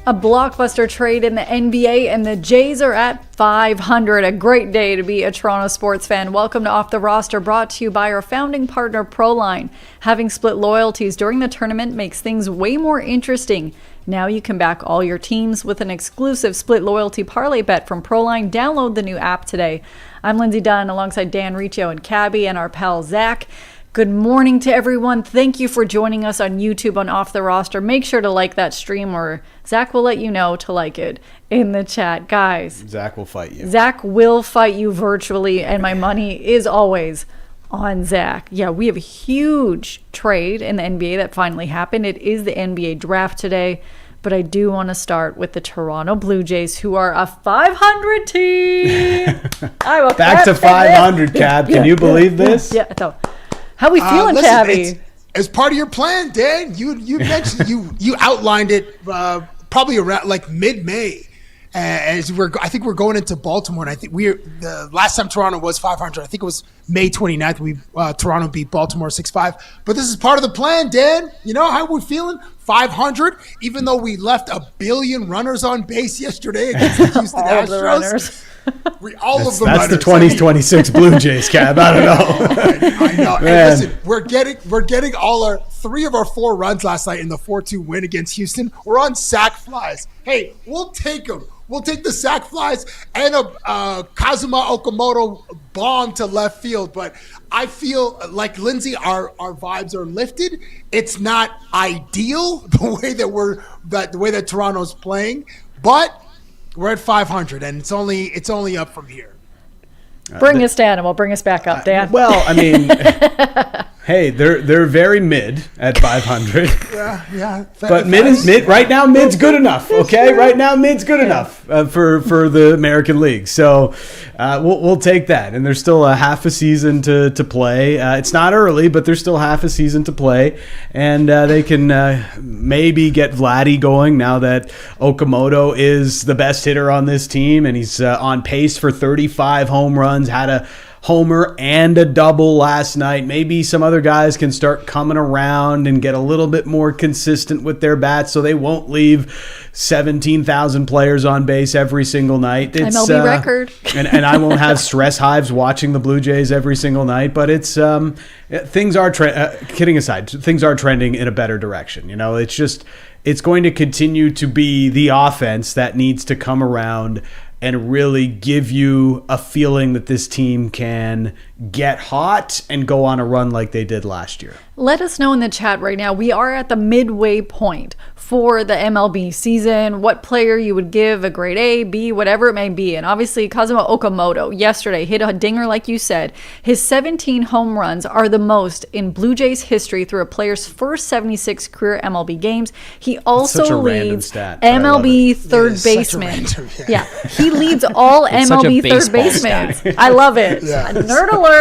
A blockbuster trade in the NBA, and the Jays are at 500. A great day to be a Toronto sports fan. Welcome to Off the Roster, brought to you by our founding partner, Proline. Having split loyalties during the tournament makes things way more interesting. Now you can back all your teams with an exclusive split loyalty parlay bet from Proline. Download the new app today. I'm Lindsay Dunn alongside Dan Riccio and Cabbie and our pal Zach. Good morning to everyone. Thank you for joining us on YouTube on Off the Roster. Make sure to like that stream, or Zach will let you know to like it in the chat. Guys, Zach will fight you. Zach will fight you virtually, and my money is always on Zach. Yeah, we have a huge trade in the NBA that finally happened. It is the NBA Draft today, but I do want to start with the Toronto Blue Jays, who are a 500 team. Back to 500, Cab. Can you believe this? Yeah, no. How we feeling, Cabbie? As part of your plan, Dan, you mentioned you outlined it probably around like mid-May. I think we're going into Baltimore, and I think the last time Toronto was 500. I think it was May 29th. Toronto beat Baltimore 6-5. But this is part of the plan, Dan. You know how we're feeling? 500. Even though we left a billion runners on base yesterday against the Houston Astros. That's the 2026 Blue Jays, Cab. I don't know. I know. And listen, we're getting all three of our four runs last night in the 4-2 win against Houston. We're on sac flies. Hey, we'll take them. We'll take the sac flies and a Kazuma Okamoto bomb to left field. But I feel like, Lindsay, our vibes are lifted. It's not ideal the way that Toronto's playing, but we're at 500, and it's only up from here. Bring us down, and we'll bring us back up, Dan. Well, I mean, hey, they're very mid at 500. Yeah. But mid right now. Mid's good enough. Okay, right now mid's good enough for the American League. So we'll take that. And there's still a half a season to play. It's not early, but there's still half a season to play, and they can maybe get Vladdy going now that Okamoto is the best hitter on this team, and he's on pace for 35 home runs. Had a homer and a double last night. Maybe some other guys can start coming around and get a little bit more consistent with their bats, so they won't leave 17,000 players on base every single night. It's MLB record. and I won't have stress hives watching the Blue Jays every single night, but it's things are kidding aside, things are trending in a better direction. You know, it's going to continue to be the offense that needs to come around and really give you a feeling that this team can get hot and go on a run like they did last year. Let us know in the chat right now. We are at the midway point for the MLB season. What player you would give a grade A, B, whatever it may be. And obviously Kazuma Okamoto yesterday hit a dinger like you said. His 17 home runs are the most in Blue Jays history through a player's first 76 career MLB games. He also leads MLB third baseman. Yeah, he leads all MLB third basemen. I love it. Yeah. Nerd alert.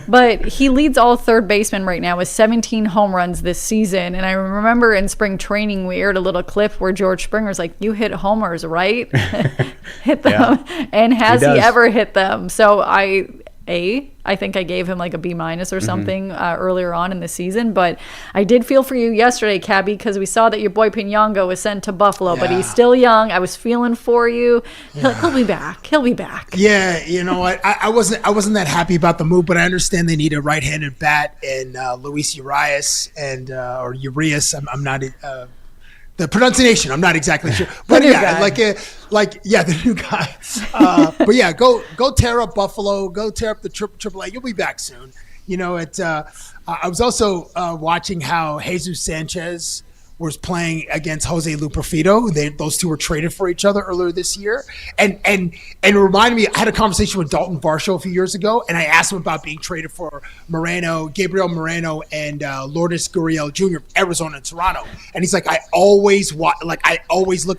But he leads all third basemen right now with 17 home runs this season. And I remember in spring training, we aired a little clip where George Springer's like, you hit homers, right? Hit them. Yeah. And has he ever hit them? So I think I gave him like a B- or something earlier on in the season. But I did feel for you yesterday, Cabbie, because we saw that your boy Piñongo was sent to Buffalo, but he's still young. I was feeling for you. He'll be back. He'll be back. Yeah, you know what? I wasn't that happy about the move, but I understand they need a right-handed bat, and Luis Urias or Urias. I'm not. The pronunciation, I'm not exactly sure, but the new guy. But yeah, go tear up Buffalo, go tear up the AAA. You'll be back soon. You know, I was also watching how Jesus Sanchez was playing against Jose Lupafito. Those two were traded for each other earlier this year. And it reminded me, I had a conversation with Dalton Varsho a few years ago, and I asked him about being traded for Gabriel Moreno, and Lourdes Gurriel Jr. Arizona and Toronto. And he's like, I always look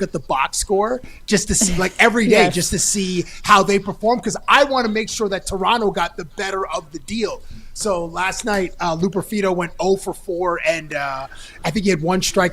at the box score just to see, like every day, just to see how they perform, because I want to make sure that Toronto got the better of the deal. So last night, Lupafito went 0 for 4, and I think he had one strikeout,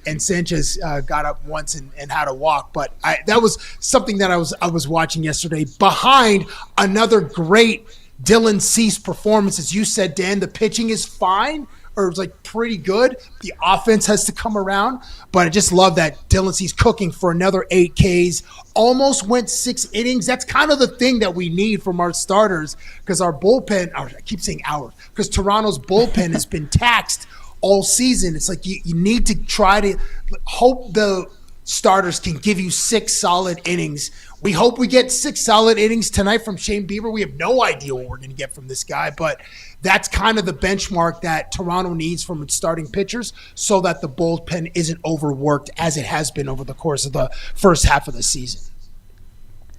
and Sanchez got up once and had a walk. But that was something that I was watching yesterday, behind another great Dylan Cease performance. As you said, Dan, the pitching is fine. or it's like pretty good. The offense has to come around, but I just love that Dylan Cease cooking for another 8 Ks. Almost went 6 innings. That's kind of the thing that we need from our starters because our bullpen, I keep saying ours, because Toronto's bullpen has been taxed all season. It's like you need to try to hope the starters can give you 6 solid innings. We hope we get 6 solid innings tonight from Shane Bieber. We have no idea what we're going to get from this guy, but that's kind of the benchmark that Toronto needs from its starting pitchers so that the bullpen isn't overworked as it has been over the course of the first half of the season.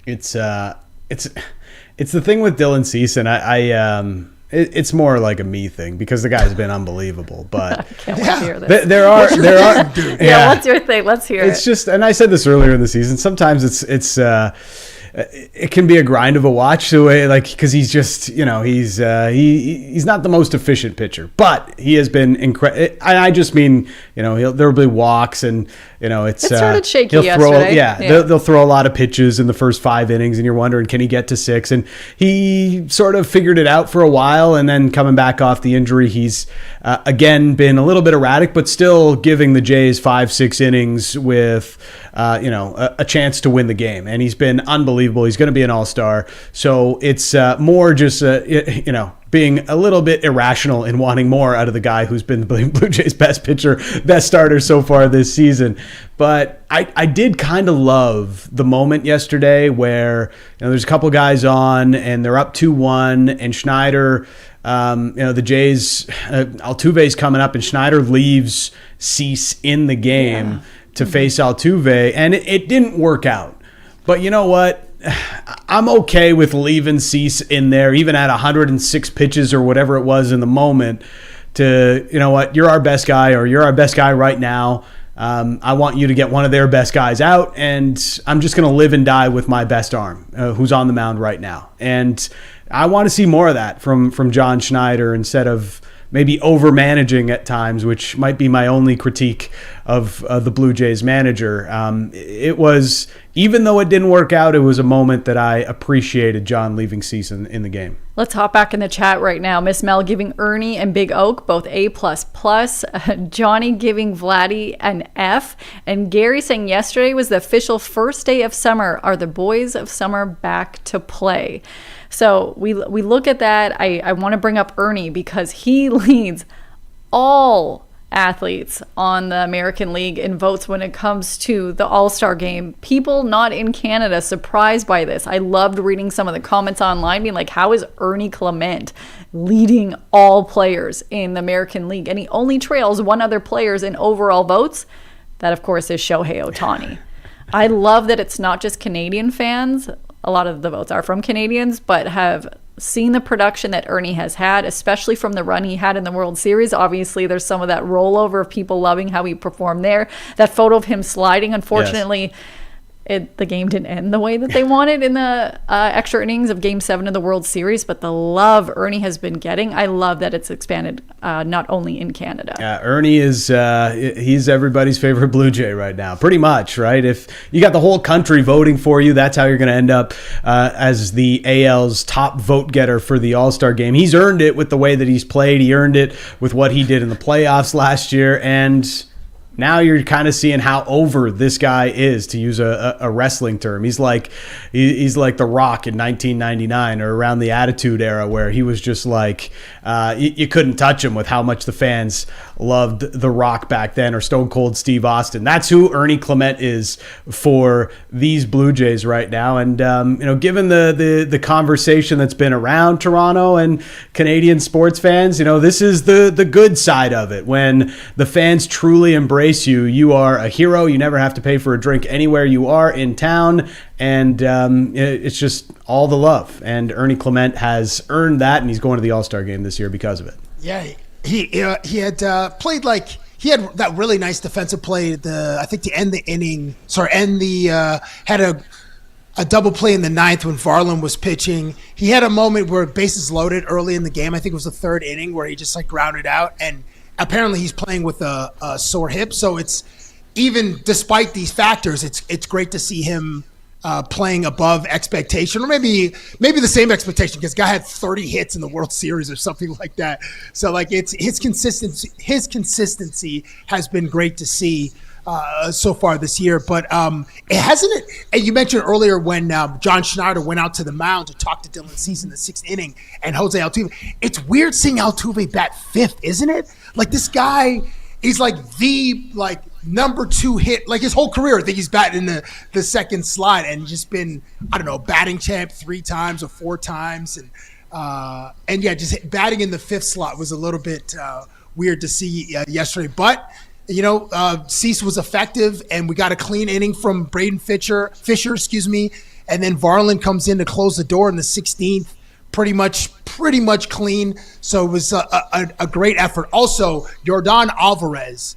It's the thing with Dylan Cease, and it's more like a me thing because the guy's been unbelievable. But I can't wait to hear this. There are. Yeah, what's your thing? Let's hear it. It's just, and I said this earlier in the season. Sometimes it can be a grind of a watch, the way because he's just he's not the most efficient pitcher, but he has been incredible. I just mean there'll be walks and it started shaky he'll yesterday. They'll throw a lot of pitches in the first 5 innings, and you're wondering, can he get to 6? And he sort of figured it out for a while, and then coming back off the injury, he's again been a little bit erratic, but still giving the Jays 5-6 innings with a chance to win the game, and he's been unbelievable. He's going to be an all-star, so it's more just being a little bit irrational in wanting more out of the guy who's been the Blue Jays' best pitcher, best starter so far this season. But I did kind of love the moment yesterday where there's a couple guys on and they're up 2-1, and Schneider, the Jays, Altuve's coming up, and Schneider leaves Cease in the game to face Altuve, and it didn't work out. But you know what? I'm okay with leaving Cease in there, even at 106 pitches or whatever it was in the moment, to, you're our best guy, or you're our best guy right now. I want you to get one of their best guys out, and I'm just going to live and die with my best arm, who's on the mound right now. And I want to see more of that from John Schneider instead of maybe over-managing at times, which might be my only critique of the Blue Jays manager. It was, even though it didn't work out, it was a moment that I appreciated John leaving Cease in the game. Let's hop back in the chat right now. Miss Mel giving Ernie and Big Oak both A++. Johnny giving Vladdy an F. And Gary saying yesterday was the official first day of summer. Are the boys of summer back to play? So we look at that. I want to bring up Ernie because he leads all athletes on the American League in votes when it comes to the All-Star game. People not in Canada surprised by this. I loved reading some of the comments online being like, how is Ernie Clement leading all players in the American League? And he only trails one other player in overall votes. That, of course, is Shohei Ohtani. I love that it's not just Canadian fans. A lot of the votes are from Canadians, but have seen the production that Ernie has had, especially from the run he had in the World Series. Obviously, there's some of that rollover of people loving how he performed there. That photo of him sliding, unfortunately, the game didn't end the way that they wanted in the extra innings of Game 7 of the World Series, but the love Ernie has been getting, I love that it's expanded not only in Canada. Ernie is he's everybody's favorite Blue Jay right now, pretty much, right? If you got the whole country voting for you, that's how you're going to end up as the AL's top vote getter for the All-Star game. He's earned it with the way that he's played. He earned it with what he did in the playoffs last year, and now you're kind of seeing how over this guy is, to use a wrestling term. He's like The Rock in 1999 or around the Attitude Era, where he was just like you couldn't touch him with how much the fans loved The Rock back then, or Stone Cold Steve Austin. That's who Ernie Clement is for these Blue Jays right now. And given the conversation that's been around Toronto and Canadian sports fans, this is the good side of it. When the fans truly embrace you, you are a hero. You never have to pay for a drink anywhere you are in town, and it's just all the love. And Ernie Clement has earned that, and he's going to the All-Star game this year because of it. Yeah, he had played he had that really nice defensive play to end the inning. Had a double play in the ninth when Varland was pitching. He had a moment where bases loaded early in the game. I think it was the third inning where he just grounded out, and apparently he's playing with a sore hip. So it's, even despite these factors, it's great to see him playing above expectation, or maybe the same expectation, because guy had 30 hits in the World Series or something like that. So like it's his consistency has been great to see so far this year. But it hasn't. And you mentioned earlier when John Schneider went out to the mound to talk to Dylan Cease in the 6th inning and Jose Altuve. It's weird seeing Altuve bat 5th, isn't it? Like this guy. He's like the number 2 hit, like his whole career. I think he's batting in the second slot and just been, I don't know, batting champ 3 times or 4 times. And yeah, just batting in the 5th slot was a little bit weird to see yesterday. But, Cease was effective, and we got a clean inning from Braden Fisher, and then Varland comes in to close the door in the 16th. Pretty much clean. So it was a great effort. Also, Yordan Alvarez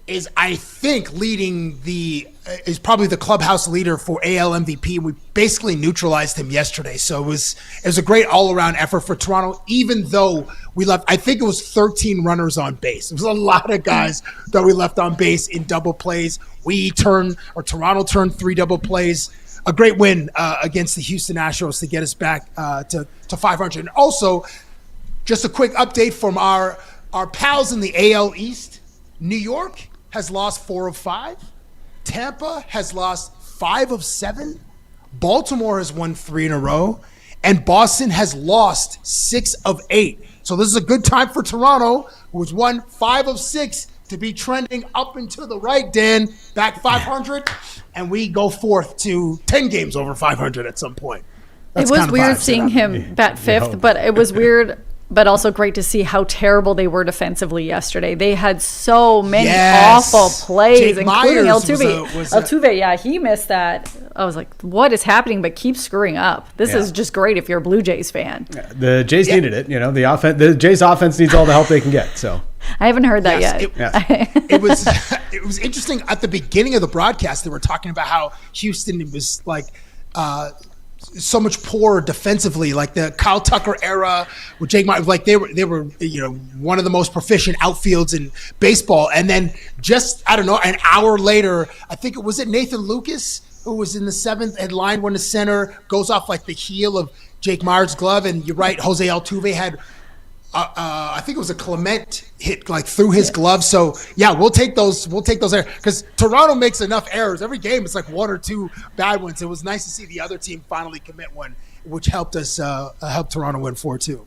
is, I think, is probably the clubhouse leader for AL MVP. We basically neutralized him yesterday. So it was a great all-around effort for Toronto, even though we left, I think it was 13 runners on base. It was a lot of guys that we left on base in double plays. Toronto turned 3 double plays. A great win against the Houston Astros to get us back to 500. And also, just a quick update from our pals in the AL East. New York has lost 4 of 5. Tampa has lost 5 of 7. Baltimore has won 3 in a row. And Boston has lost 6 of 8. So this is a good time for Toronto, who has won 5 of 6, to be trending up and to the right, Dan, back 500. And we go forth to 10 games over 500 at some point. It was weird seeing him bat 5th, but it was weird, but also great to see how terrible they were defensively yesterday. They had so many awful plays, Jake including Myers Altuve. Altuve, yeah, he missed that. I was like, what is happening? But keep screwing up. This is just great if you're a Blue Jays fan. Yeah, the Jays needed it. The Jays offense needs all the help they can get. So I haven't heard that yet. It was interesting at the beginning of the broadcast. They were talking about how Houston was like so much poorer defensively, like the Kyle Tucker era with Jake Myers. Like they were one of the most proficient outfields in baseball. And then just, I don't know, an hour later, I think it was Nathan Lucas, who was in the 7th, had lined one to center, goes off like the heel of Jake Myers' glove. And you're right, Jose Altuve had I think it was a Clement hit like through his glove. So yeah, we'll take those errors, because Toronto makes enough errors every game. It's like 1 or 2 bad ones. It was nice to see the other team finally commit one, which helped us help Toronto win 4-2.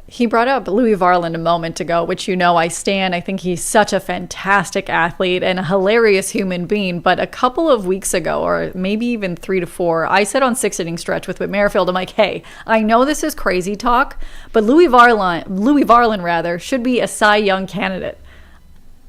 He brought up Louis Varland a moment ago, which I stand. I think he's such a fantastic athlete and a hilarious human being. But a couple of weeks ago, or maybe even 3 to 4, I said on 6 inning stretch with Whit Merrifield, I'm like, hey, I know this is crazy talk, but Louis Varland should be a Cy Young candidate.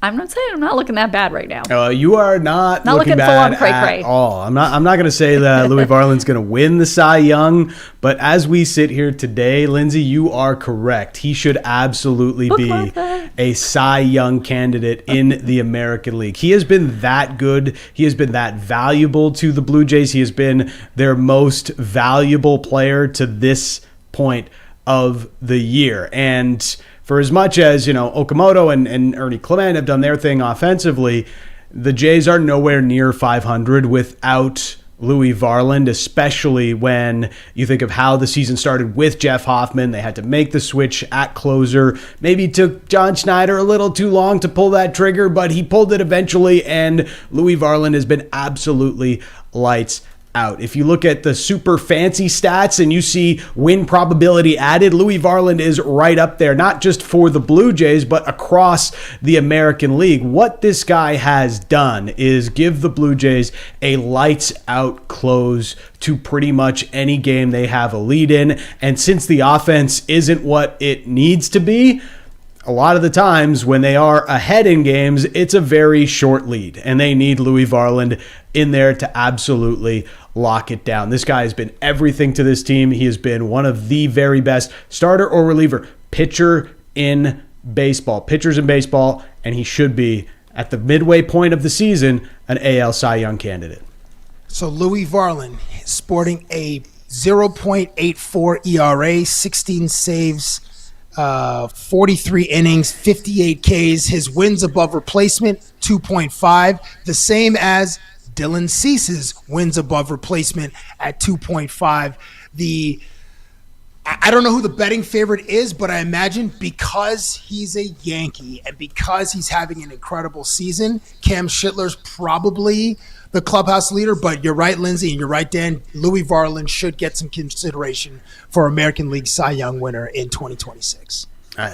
I'm not saying I'm not looking that bad right now. You are not looking bad full on cray-cray at all. I'm not going to say that Louis Varland's going to win the Cy Young, but as we sit here today, Lindsay, you are correct. He should absolutely be a Cy Young candidate in the American League. He has been that good. He has been that valuable to the Blue Jays. He has been their most valuable player to this point of the year. And for as much as, Okamoto and Ernie Clement have done their thing offensively, the Jays are nowhere near 500 without Louis Varland, especially when you think of how the season started with Jeff Hoffman. They had to make the switch at closer. Maybe took John Schneider a little too long to pull that trigger, but he pulled it eventually, and Louis Varland has been absolutely lights out. If you look at the super fancy stats and you see win probability added, Louis Varland is right up there, not just for the Blue Jays, but across the American League. What this guy has done is give the Blue Jays a lights out close to pretty much any game they have a lead in. And since the offense isn't what it needs to be, a lot of the times when they are ahead in games, it's a very short lead, and they need Louis Varland in there to absolutely lock it down. This guy has been everything to this team. He has been one of the very best starter or reliever pitchers in baseball, and he should be, at the midway point of the season, an AL Cy Young candidate. So Louis Varland, sporting a 0.84 ERA, 16 saves, 43 innings, 58 Ks. His wins above replacement, 2.5, the same as Dylan Cease's wins above replacement at 2.5. I don't know who the betting favorite is, but I imagine because he's a Yankee and because he's having an incredible season, Cam Schittler's probably the clubhouse leader. But you're right, Lindsay, and you're right, Dan. Louis Varland should get some consideration for American League Cy Young winner in 2026.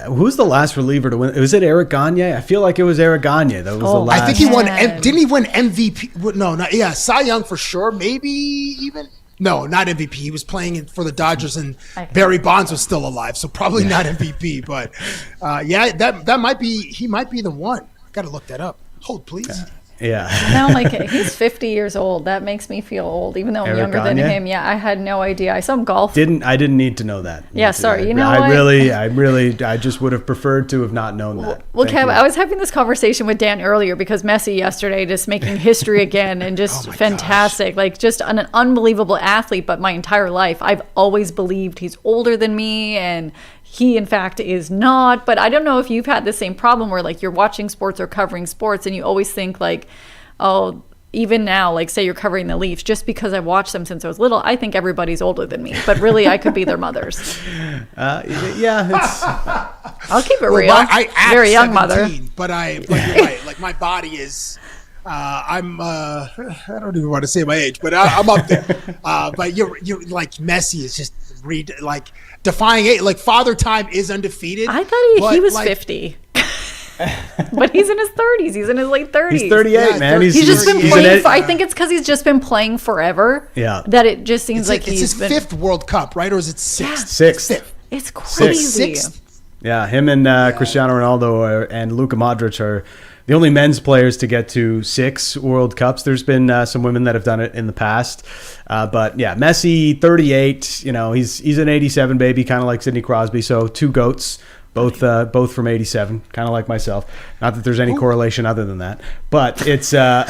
Who's the last reliever to win? Was it Eric Gagne? I feel like it was Eric Gagne. That was the last. I think he won. Didn't he win MVP? No, Cy Young for sure. Maybe even. No, not MVP. He was playing for the Dodgers, and Barry Bonds was still alive, so probably not MVP. But that might be. He might be the one. Got to look that up. Hold, please. Yeah. Now, like, he's 50 years old. That makes me feel old, even though I'm younger than him. Yeah, I had no idea. I saw him golf. I didn't need to know that. Yeah, sorry. You know what? I just would have preferred to have not known that. Well, Kev, I was having this conversation with Dan earlier because Messi yesterday just making history again and just fantastic. Gosh. Like, just an unbelievable athlete. But my entire life, I've always believed he's older than me, and he, in fact, is not. But I don't know if you've had the same problem where, like, you're watching sports or covering sports and you always think, like, oh, even now, like, say you're covering the Leafs, just because I've watched them since I was little, I think everybody's older than me. But really, I could be their mothers. I'll keep it real. I act very young 17, mother. But you're right. Like, my body is... I don't even want to say my age, but I'm up there. But you're like, Messi is just defying age. Like, Father Time is undefeated. I thought he was 50. But he's in his 30s. He's in his late 30s. He's 38, man. He's just been playing. I think it's because he's just been playing forever. Yeah. That it just seems like it's his fifth World Cup, right? Or is it sixth? Sixth. It's crazy. Sixth. Yeah, him and Cristiano Ronaldo and Luka Modric are the only men's players to get to 6 World Cups. There's been some women that have done it in the past. But yeah, Messi, 38. You know, he's an 87 baby, kind of like Sidney Crosby. So 2 GOATs. Both from 87, kind of like myself. Not that there's any correlation other than that. But it's there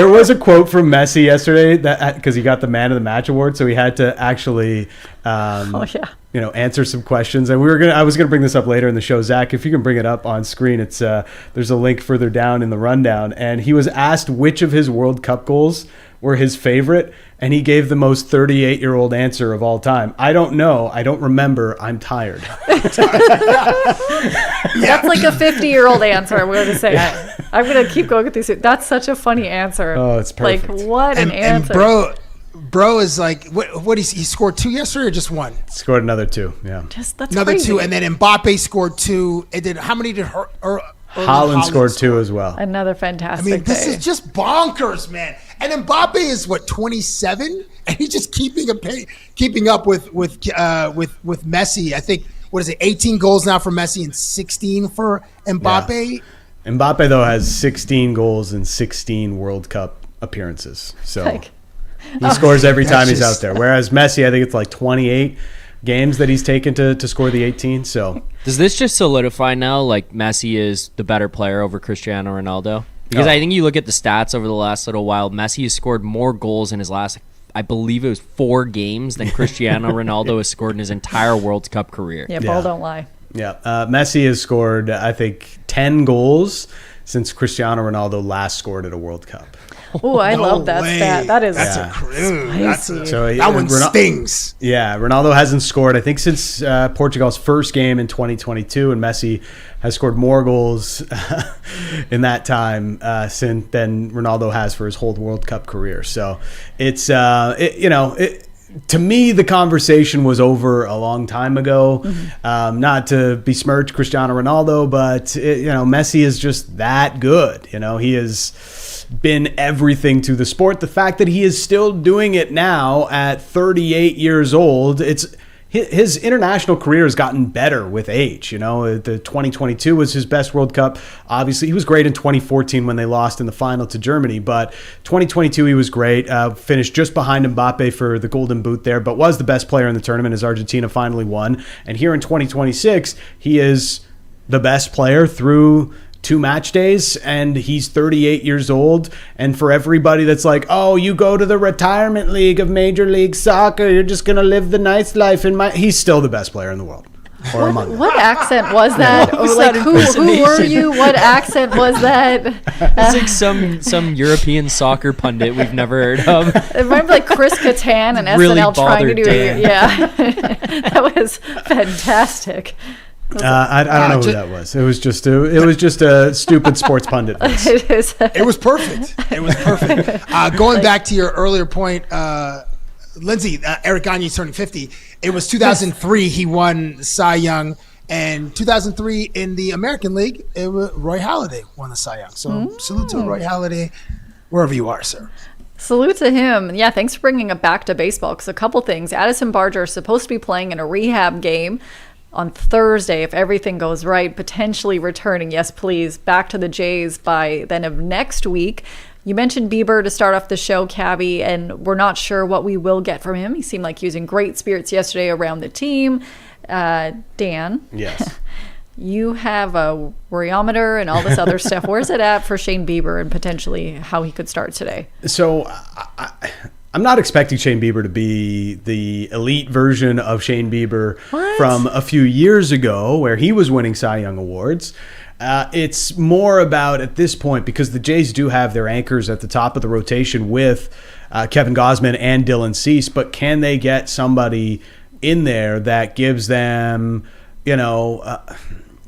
was a quote from Messi yesterday that because he got the Man of the Match award, so he had to actually answer some questions. And I was gonna bring this up later in the show. Zach, if you can bring it up on screen, it's there's a link further down in the rundown. And he was asked which of his World Cup goals were his favorite, and he gave the most 38-year-old answer of all time. I don't know. I don't remember. I'm tired. That's like a 50-year-old answer, I'm going to say. I'm going to keep going with these. That's such a funny answer. Oh, it's perfect. Like, what an answer. And bro is like, what he scored 2 yesterday or just 1? Scored another 2, yeah. That's another crazy. 2, and then Mbappe scored 2. And then how many did Haaland scored 2 as well. Another fantastic this is just bonkers, man. And Mbappe is 27, and he's just keeping up with Messi. I think 18 goals now for Messi and 16 for Mbappe. Yeah. Mbappe though has 16 goals and 16 World Cup appearances, so he scores every time he's out there. Whereas Messi, I think it's like 28 games that he's taken to score the 18. So does this just solidify now, like, Messi is the better player over Cristiano Ronaldo? Because I think you look at the stats over the last little while, Messi has scored more goals in his last, I believe it was 4 games, than Cristiano Ronaldo has scored in his entire World Cup career. Yeah, ball don't lie. Yeah, Messi has scored, I think, 10 goals since Cristiano Ronaldo last scored at a World Cup. Oh, I love that stat. That one stings. Yeah, Ronaldo hasn't scored, I think, since Portugal's first game in 2022, and Messi has scored more goals in that time than Ronaldo has for his whole World Cup career. So it's to me, the conversation was over a long time ago. Mm-hmm. Not to besmirch Cristiano Ronaldo, but Messi is just that good. He has been everything to the sport. The fact that he is still doing it now at 38 years old, his international career has gotten better with age. The 2022 was his best World Cup. Obviously, he was great in 2014 when they lost in the final to Germany. But 2022, he was great. Finished just behind Mbappe for the Golden Boot there, but was the best player in the tournament as Argentina finally won. And here in 2026, he is the best player through 2 match days, and he's 38 years old. And for everybody that's like, oh, you go to the retirement league of Major League Soccer, you're just going to live the nice life. He's still the best player in the world. or a month. What accent was that? Or like, who were you? What accent was that? It's like some European soccer pundit we've never heard of. It reminded me like Chris Kattan and Really SNL trying to do bothered it. Yeah, that was fantastic. I don't know who that was. It was just a stupid sports pundit voice. It was perfect. It was perfect. Going back to your earlier point, Lindsay, Eric Gagne's turning 50. It was 2003 he won Cy Young, and 2003 in the American League, Roy Halladay won the Cy Young. So salute to Roy Halladay, wherever you are, sir. Salute to him. Yeah, thanks for bringing it back to baseball, because a couple things. Addison Barger is supposed to be playing in a rehab game on Thursday, if everything goes right, potentially returning, yes please, back to the Jays by then of next week. You mentioned Bieber to start off the show, Cabbie, and we're not sure what we will get from him. He seemed like he was in great spirits yesterday around the team. Dan? Yes. You have a worryometer and all this other stuff. Where's it at for Shane Bieber and potentially how he could start today? So I'm not expecting Shane Bieber to be the elite version of Shane Bieber from a few years ago where he was winning Cy Young awards. It's more about, at this point, because the Jays do have their anchors at the top of the rotation with Kevin Gausman and Dylan Cease, but can they get somebody in there that gives them,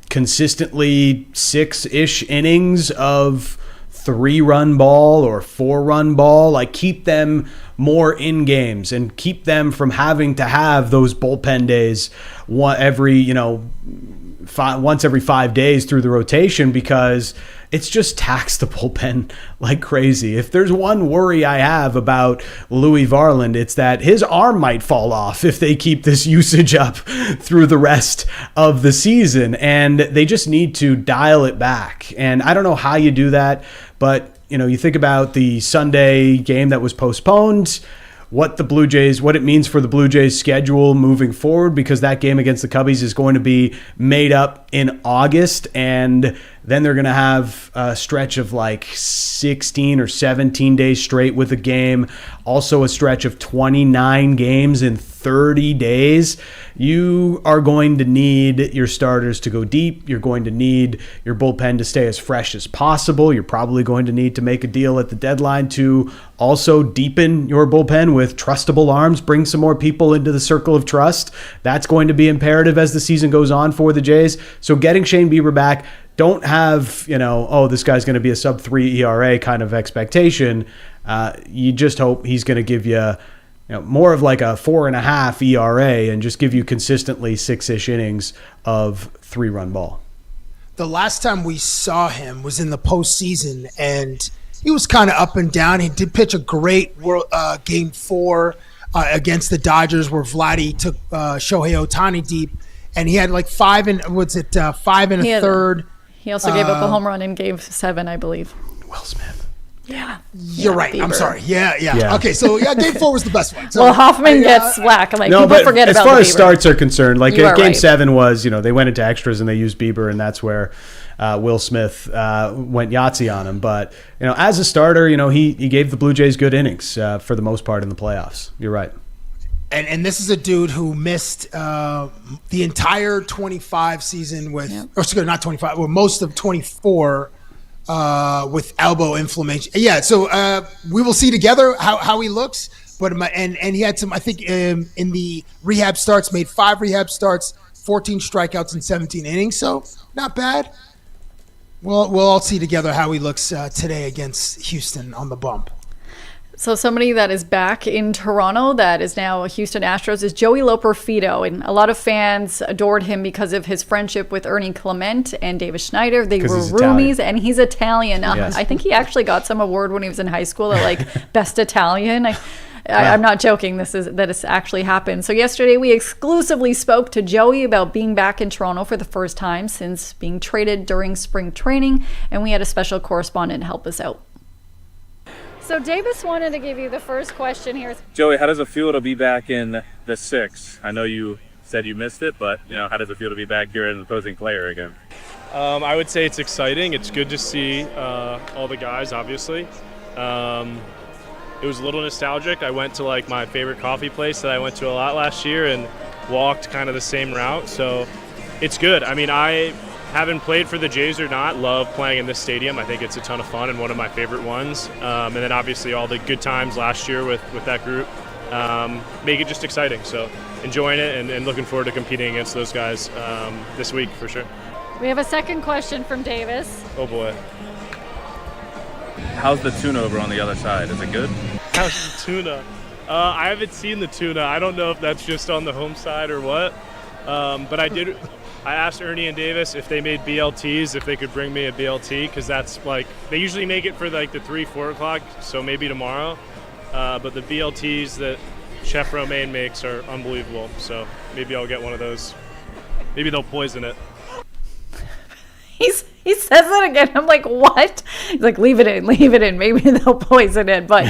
consistently 6-ish innings of 3-run ball or 4-run ball, like keep them more in games and keep them from having to have those bullpen days once every 5 days through the rotation, because it's just taxed the bullpen like crazy. If there's one worry I have about Louis Varland, it's that his arm might fall off if they keep this usage up through the rest of the season, and they just need to dial it back. And I don't know how you do that, but you think about the Sunday game that was postponed, what it means for the Blue Jays schedule moving forward, because that game against the Cubbies is going to be made up in August, and then they're going to have a stretch of like 16 or 17 days straight with a game, also a stretch of 29 games in 30 days. You are going to need your starters to go deep. You're going to need your bullpen to stay as fresh as possible. You're probably going to need to make a deal at the deadline to also deepen your bullpen with trustable arms, bring some more people into the circle of trust. That's going to be imperative as the season goes on for the Jays. So getting Shane Bieber back, don't have, this guy's going to be a sub-3 ERA kind of expectation. You just hope he's going to give you, more of like a 4.5 ERA and just give you consistently 6-ish innings of 3-run ball. The last time we saw him was in the postseason, and he was kind of up and down. He did pitch a great Game 4 against the Dodgers, where Vladdy took Shohei Ohtani deep, and he had like 5 and a third. He also gave up a home run in Game 7, I believe. Will Smith. Yeah. You're right. Bieber. I'm sorry. Yeah. Okay, so Game 4 was the best one. So, well, Hoffman gets whack. Like, no, people but forget as about far as Bieber. starts are concerned, like You are Game right. 7 was, they went into extras and they used Bieber, and that's where Will Smith went Yahtzee on him. But, as a starter, he gave the Blue Jays good innings for the most part in the playoffs. You're right. And this is a dude who missed the entire 25 season with, or excuse me, not 25, well, most of 24 with elbow inflammation. Yeah, so we will see together how he looks. But and he had some, I think, in the rehab starts, made 5 rehab starts, 14 strikeouts in 17 innings. So not bad. We'll all see together how he looks today against Houston on the bump. So somebody that is back in Toronto that is now a Houston Astros is Joey Loperfido. And a lot of fans adored him because of his friendship with Ernie Clement and David Schneider. They were roomies, and he's Italian. Yes. I think he actually got some award when he was in high school at like Best Italian. I'm not joking. That has actually happened. So yesterday we exclusively spoke to Joey about being back in Toronto for the first time since being traded during spring training. And we had a special correspondent help us out. So Davis wanted to give you the first question here. Joey, how does it feel to be back in the 6? I know you said you missed it, but how does it feel to be back here as an opposing player again? I would say it's exciting. It's good to see all the guys, obviously. It was a little nostalgic. I went to like my favorite coffee place that I went to a lot last year, and walked kind of the same route. So it's good. I mean, I haven't played for the Jays or not, love playing in this stadium. I think it's a ton of fun and one of my favorite ones. And then obviously all the good times last year with that group make it just exciting. So enjoying it and looking forward to competing against those guys this week for sure. We have a second question from Davis. Oh boy. How's the tuna over on the other side? Is it good? How's the tuna? I haven't seen the tuna. I don't know if that's just on the home side or what. But I asked Ernie and Davis if they made BLTs, if they could bring me a BLT, because that's like, they usually make it for like the 3-4 o'clock, so maybe tomorrow. But the BLTs that Chef Romaine makes are unbelievable, so maybe I'll get one of those. Maybe they'll poison it. He says it again. I'm like, what? He's like, leave it in. Maybe they'll poison it. But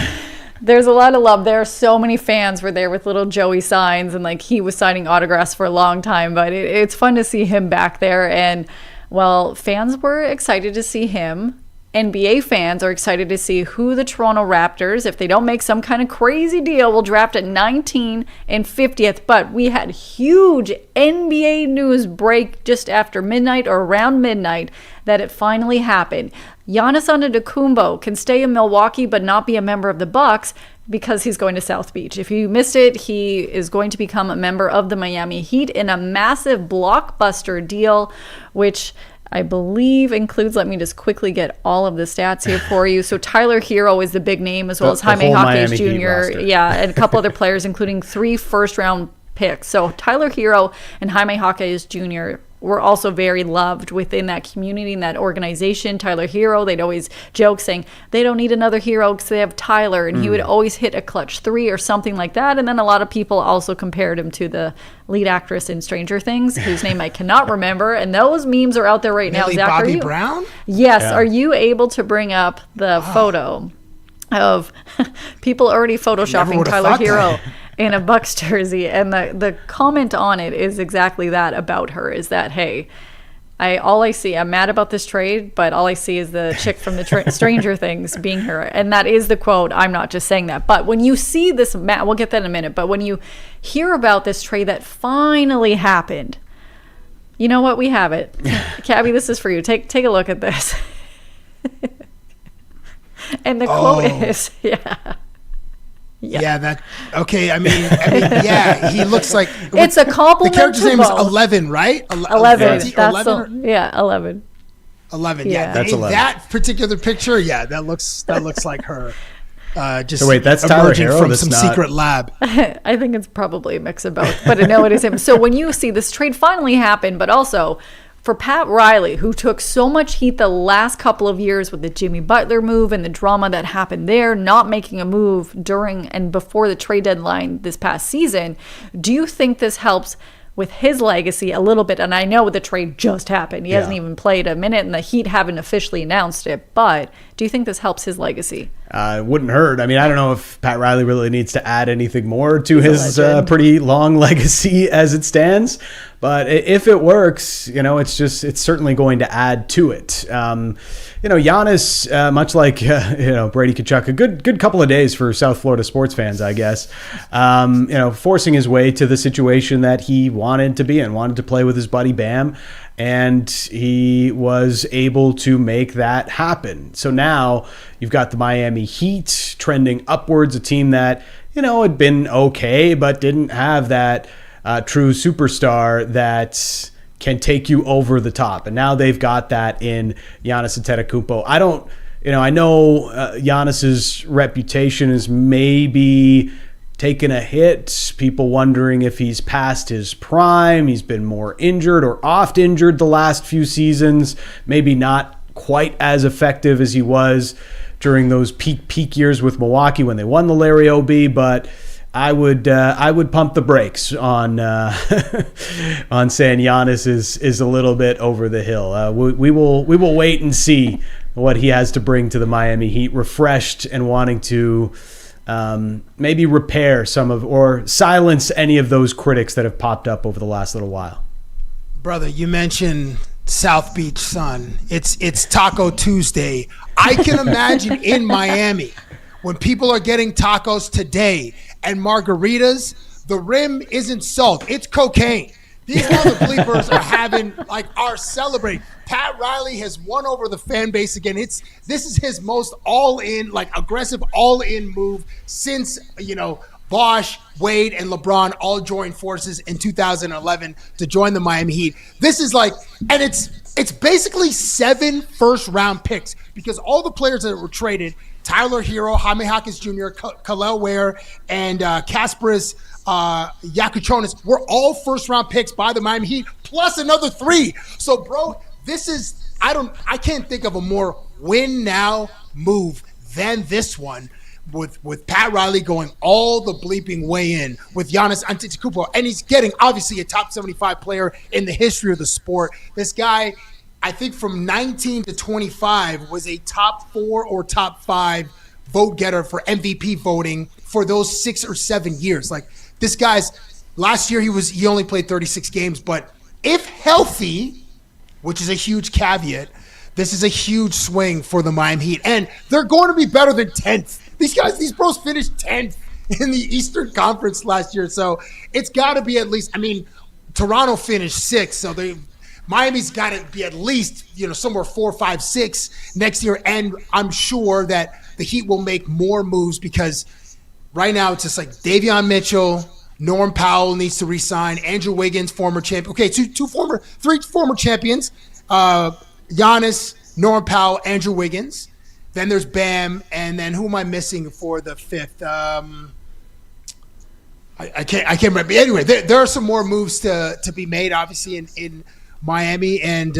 there's a lot of love. There are so many fans were there with little Joey signs, and like he was signing autographs for a long time. But it's fun to see him back there. And well, fans were excited to see him. NBA fans are excited to see who the Toronto Raptors, if they don't make some kind of crazy deal, will draft at 19 and 50th. But we had huge NBA news break just after midnight or around midnight that it finally happened. Giannis Antetokounmpo can stay in Milwaukee but not be a member of the Bucks because he's going to South Beach. If you missed it, he is going to become a member of the Miami Heat in a massive blockbuster deal, which I believe includes, let me just quickly get all of the stats here for you. So Tyler Hero is the big name, as well as Jaime Jaquez Jr. Yeah, and a couple other players, including 3 first-round picks. So Tyler Hero and Jaime Jaquez Jr. were also very loved within that community and that organization. Tyler Hero, they'd always joke saying they don't need another hero because they have Tyler, and he would always hit a clutch 3 or something like that. And then a lot of people also compared him to the lead actress in Stranger Things, whose name I cannot remember. And those memes are out there right now. Zach, Bobby Brown? Yes. Yeah. Are you able to bring up the photo of people already photoshopping Tyler Hero in a Bucks jersey? And the comment on it is exactly that about her, is that, hey, I'm mad about this trade, but all I see is the chick from the Stranger Things being her. And that is the quote. I'm not just saying that. But when you see this, we'll get that in a minute, but when you hear about this trade that finally happened, you know what? We have it. Cabbie, this is for you. Take a look at this. And the quote is, Yeah, okay. I mean, yeah, he looks like it's a compliment. The character's name is 11, right? 11. 11. 11. Yeah, that's 11. That particular picture, that looks like her. Just so wait, that's Tyler Hero from some secret lab. I think it's probably a mix of both, but no, it is him. So when you see this trade finally happen, but also for Pat Riley, who took so much heat the last couple of years with the Jimmy Butler move and the drama that happened there, not making a move during and before the trade deadline this past season, do you think this helps with his legacy a little bit? And I know the trade just happened. He hasn't even played a minute, and the Heat haven't officially announced it. But do you think this helps his legacy? It wouldn't hurt. I mean, I don't know if Pat Riley really needs to add anything more to his pretty long legacy as it stands. But if it works, it's certainly going to add to it. Giannis, much like Brady Tkachuk, a good couple of days for South Florida sports fans, I guess. Forcing his way to the situation that he wanted to be in, wanted to play with his buddy Bam, and he was able to make that happen. So now you've got the Miami Heat trending upwards, a team that had been okay, but didn't have that true superstar that can take you over the top. And now they've got that in Giannis Antetokounmpo. I know Giannis's reputation is maybe taken a hit. People wondering if he's past his prime. He's been more injured or oft injured the last few seasons. Maybe not quite as effective as he was during those peak years with Milwaukee when they won the Larry O.B., but I would pump the brakes on on saying Giannis is a little bit over the hill. We will wait and see what he has to bring to the Miami Heat, refreshed and wanting to maybe repair or silence any of those critics that have popped up over the last little while. Brother, you mentioned South Beach, son. It's Taco Tuesday. I can imagine in Miami when people are getting tacos today and margaritas The rim isn't salt. It's cocaine. These other bleepers are celebrating. Pat Riley has won over the fan base again. This is his most all-in, aggressive all-in move since, Bosh, Wade, and LeBron all joined forces in 2011 to join the Miami Heat. This is and it's basically 7 first-round picks because all the players that were traded, Tyler Hero, Jaime Jaquez Jr., Khalil Ware, and Kasparis Yakuchonis were all first-round picks by the Miami Heat, plus another 3. So, bro, this is I can't think of a more win-now move than this one. With Pat Riley going all the bleeping way in with Giannis Antetokounmpo, and he's getting obviously a top 75 player in the history of the sport. This guy, I think from 19 to 25, was a top 4 or top 5 vote getter for MVP voting for those 6 or 7 years. This guy's last year he only played 36 games, but if healthy, which is a huge caveat, this is a huge swing for the Miami Heat, and they're going to be better than 10th. These bros finished 10th in the Eastern Conference last year, so it's got to be at least. Toronto finished 6th, so Miami's got to be at least somewhere 4, 5, 6 next year, and I'm sure that the Heat will make more moves because right now it's just Davion Mitchell, Norm Powell needs to re-sign, Andrew Wiggins, former champion. Okay, 3 former champions, Giannis, Norm Powell, Andrew Wiggins. Then there's Bam, and then who am I missing for the 5th? I can't remember. Anyway, there are some more moves to be made, obviously in Miami, and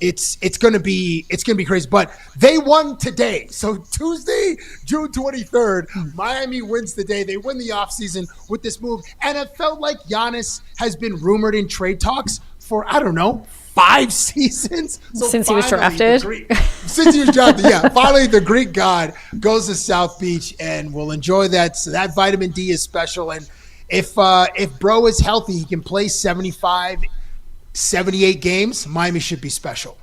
it's gonna be crazy. But they won today, so Tuesday, June 23rd, Miami wins the day. They win the offseason with this move, and it felt like Giannis has been rumored in trade talks for 5 seasons since he was drafted. Since he was drafted, yeah. Finally, the Greek god goes to South Beach, and we'll enjoy that. So that vitamin D is special, and if bro is healthy, he can play 75, 78 games. Miami should be special.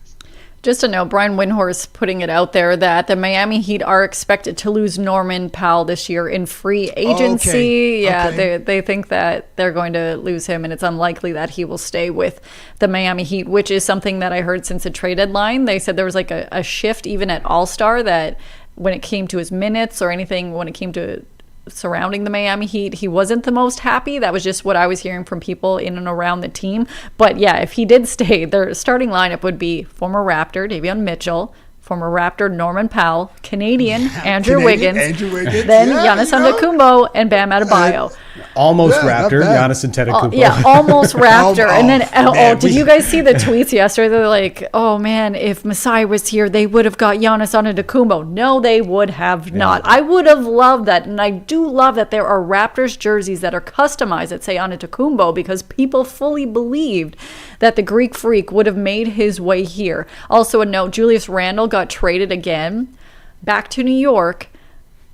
Just a note, Brian Windhorst putting it out there that the Miami Heat are expected to lose Norman Powell this year in free agency. Okay. Yeah, Okay. they think that they're going to lose him, and it's unlikely that he will stay with the Miami Heat, which is something that I heard since the trade deadline. They said there was a shift even at All-Star that when it came to his minutes or anything, when it came to surrounding the Miami Heat, he wasn't the most happy. That was just what I was hearing from people in and around the team. But yeah, if he did stay, their starting lineup would be former Raptor Davion Mitchell, former Raptor Norman Powell, Canadian Andrew Wiggins, then Giannis Antetokounmpo, and Bam Adebayo. Almost Raptor, Giannis Antetokounmpo. Almost Raptor. And then, did you guys see the tweets yesterday? They're like, oh man, if Masai was here, they would have got Giannis Antetokounmpo. No, they would have not. I would have loved that. And I do love that there are Raptors jerseys that are customized that say Antetokounmpo because people fully believed that the Greek freak would have made his way here. Also a note, Julius Randle got traded again back to New York,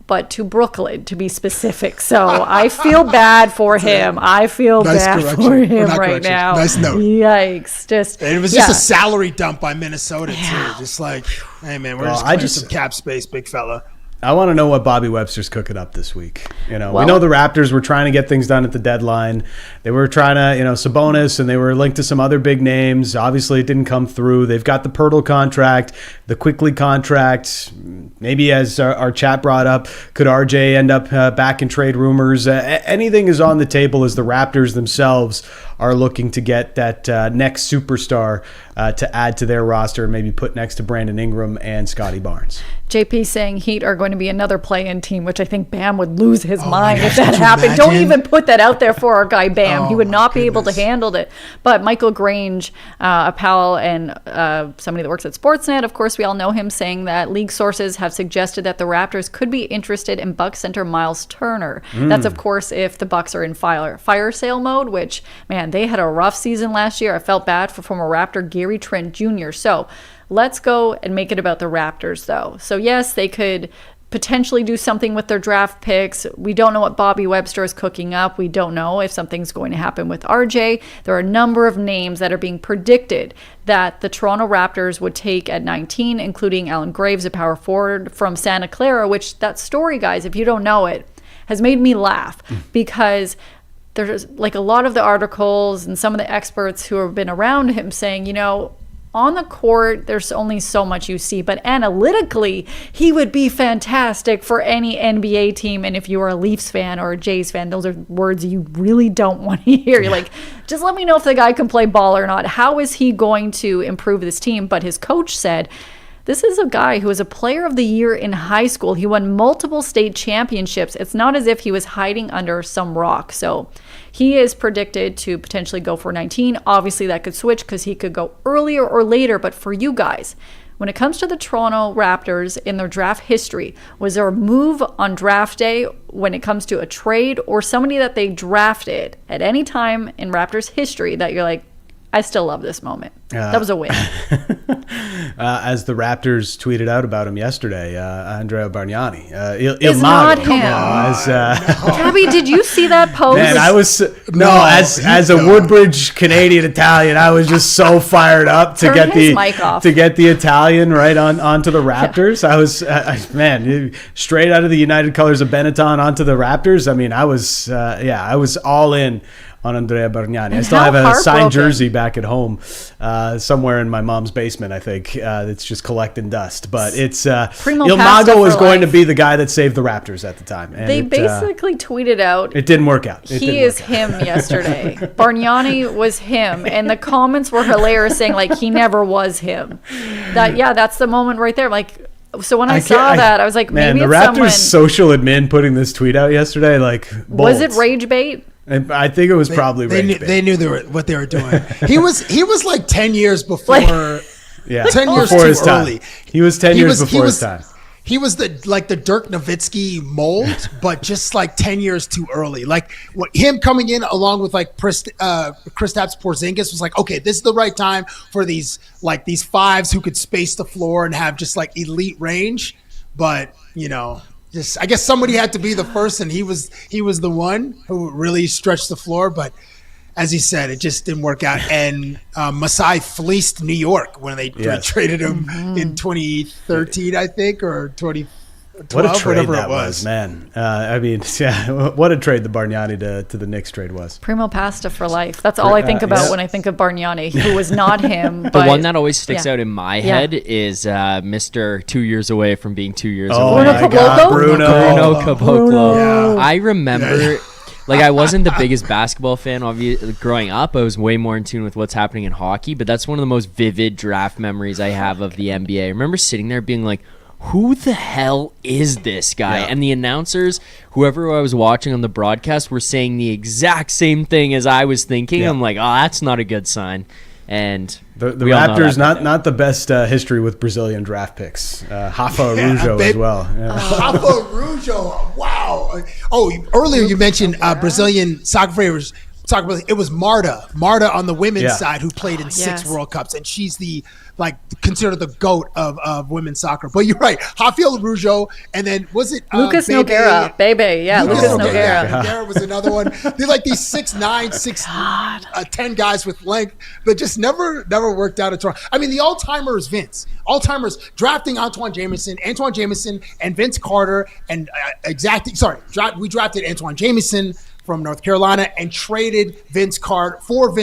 but to Brooklyn, to be specific. So I feel bad for him. I feel bad for him right now. Nice note. Yikes. And it was just a salary dump by Minnesota, too. Just hey, man, we're just clearing some cap space, big fella. I want to know what Bobby Webster's cooking up this week. We know the Raptors were trying to get things done at the deadline. They were trying to, Sabonis, and they were linked to some other big names. Obviously, it didn't come through. They've got the Pirtle contract, the Quickly contract. Maybe, as our chat brought up, could RJ end up back in trade rumors? Anything is on the table as the Raptors themselves are looking to get that next superstar to add to their roster and maybe put next to Brandon Ingram and Scotty Barnes. JP saying Heat are going to be another play-in team, which I think Bam would lose his mind if that happened. Don't even put that out there for our guy Bam. He would not be able to handle it. But Michael Grange, a pal and somebody that works at Sportsnet, of course, we all know him, saying that league sources have suggested that the Raptors could be interested in Bucks center Miles Turner. That's, of course, if the Bucks are in fire sale mode, which, man, they had a rough season last year. I felt bad for former Raptor Gary Trent Jr. So let's go and make it about the Raptors, though. So, yes, they could potentially do something with their draft picks. We don't know what Bobby Webster is cooking up. We don't know if something's going to happen with RJ. There are a number of names that are being predicted that the Toronto Raptors would take at 19, including Alan Graves, a power forward from Santa Clara, which that story, guys, if you don't know it, has made me laugh because there's like a lot of the articles and some of the experts who have been around him saying, you know, on the court, there's only so much you see, but analytically, he would be fantastic for any NBA team. And if you are a Leafs fan or a Jays fan, those are words you really don't want to hear. You're like, just let me know if the guy can play ball or not. How is he going to improve this team? But his coach said, this is a guy who was a player of the year in high school. He won multiple state championships. It's not as if he was hiding under some rock. So he is predicted to potentially go for 19. Obviously, that could switch because he could go earlier or later. But for you guys, when it comes to the Toronto Raptors in their draft history, was there a move on draft day when it comes to a trade or somebody that they drafted at any time in Raptors history that you're like, I still love this moment? That was a win. As the Raptors tweeted out about him yesterday, Andrea Bargnani. It's not him. Cabbie, did you see that post? Man, I was as a Woodbridge Canadian Italian, I was just so fired up to get the Italian right onto the Raptors. Yeah. I was straight out of the United Colors of Benetton onto the Raptors. I mean, I was all in on Andrea Bargnani. I still have a signed jersey back at home somewhere in my mom's basement, I think. It's just collecting dust. But it's Il Mago was going to be the guy that saved the Raptors at the time. And they basically tweeted out. It didn't work out. He is him yesterday. Bargnani was him. And the comments were hilarious saying, like, he never was him. That's the moment right there. Like, so when I saw that, I was like, maybe the Raptors social admin putting this tweet out yesterday, like, was it rage bait? I think it was probably rage bait. They knew what they were doing. He was like 10 years before. 10 years before his early. Time. He was 10 years before his time. He was the Dirk Nowitzki mold, but just like 10 years too early. Like him coming in along with like Kristaps Porzingis was like, okay, this is the right time for these fives who could space the floor and have just like elite range. But I guess somebody had to be the first, and he was the one who really stretched the floor. But as he said, it just didn't work out. And Masai fleeced New York when they traded him in 2013, I think, or 2012, what a trade whatever that it was. Man. What a trade the Bargnani to the Knicks trade was. Primo pasta for life. That's all I think about when I think of Bargnani, who was not him. The one that always sticks out in my head is Mr. 2 years away from being 2 years away. Bruno Caboclo. Yeah. I remember... Like, I wasn't the biggest basketball fan growing up. I was way more in tune with what's happening in hockey, but that's one of the most vivid draft memories I have of the NBA. I remember sitting there being like, who the hell is this guy? Yeah. And the announcers, whoever I was watching on the broadcast, were saying the exact same thing as I was thinking. Yeah. I'm like, oh, that's not a good sign. And the Raptors, not the best history with Brazilian draft picks. Rafa Rujo as well. Yeah. Rafa Rujo, wow. Oh, earlier you mentioned Brazilian soccer players. It was Marta on the women's side who played in 6 World Cups, and she's considered the GOAT of women's soccer. But you're right, Rafael Rujo, and then was it Lucas Nogueira? Lucas Nogueira. Nogueira was another one. They're like these 6'9", 10 guys with length that just never worked out at Toronto. I mean, the all-timer is Vince. All-timers drafting Antoine Jameson, and Vince Carter, and we drafted Antoine Jameson from North Carolina and traded Vince Carter from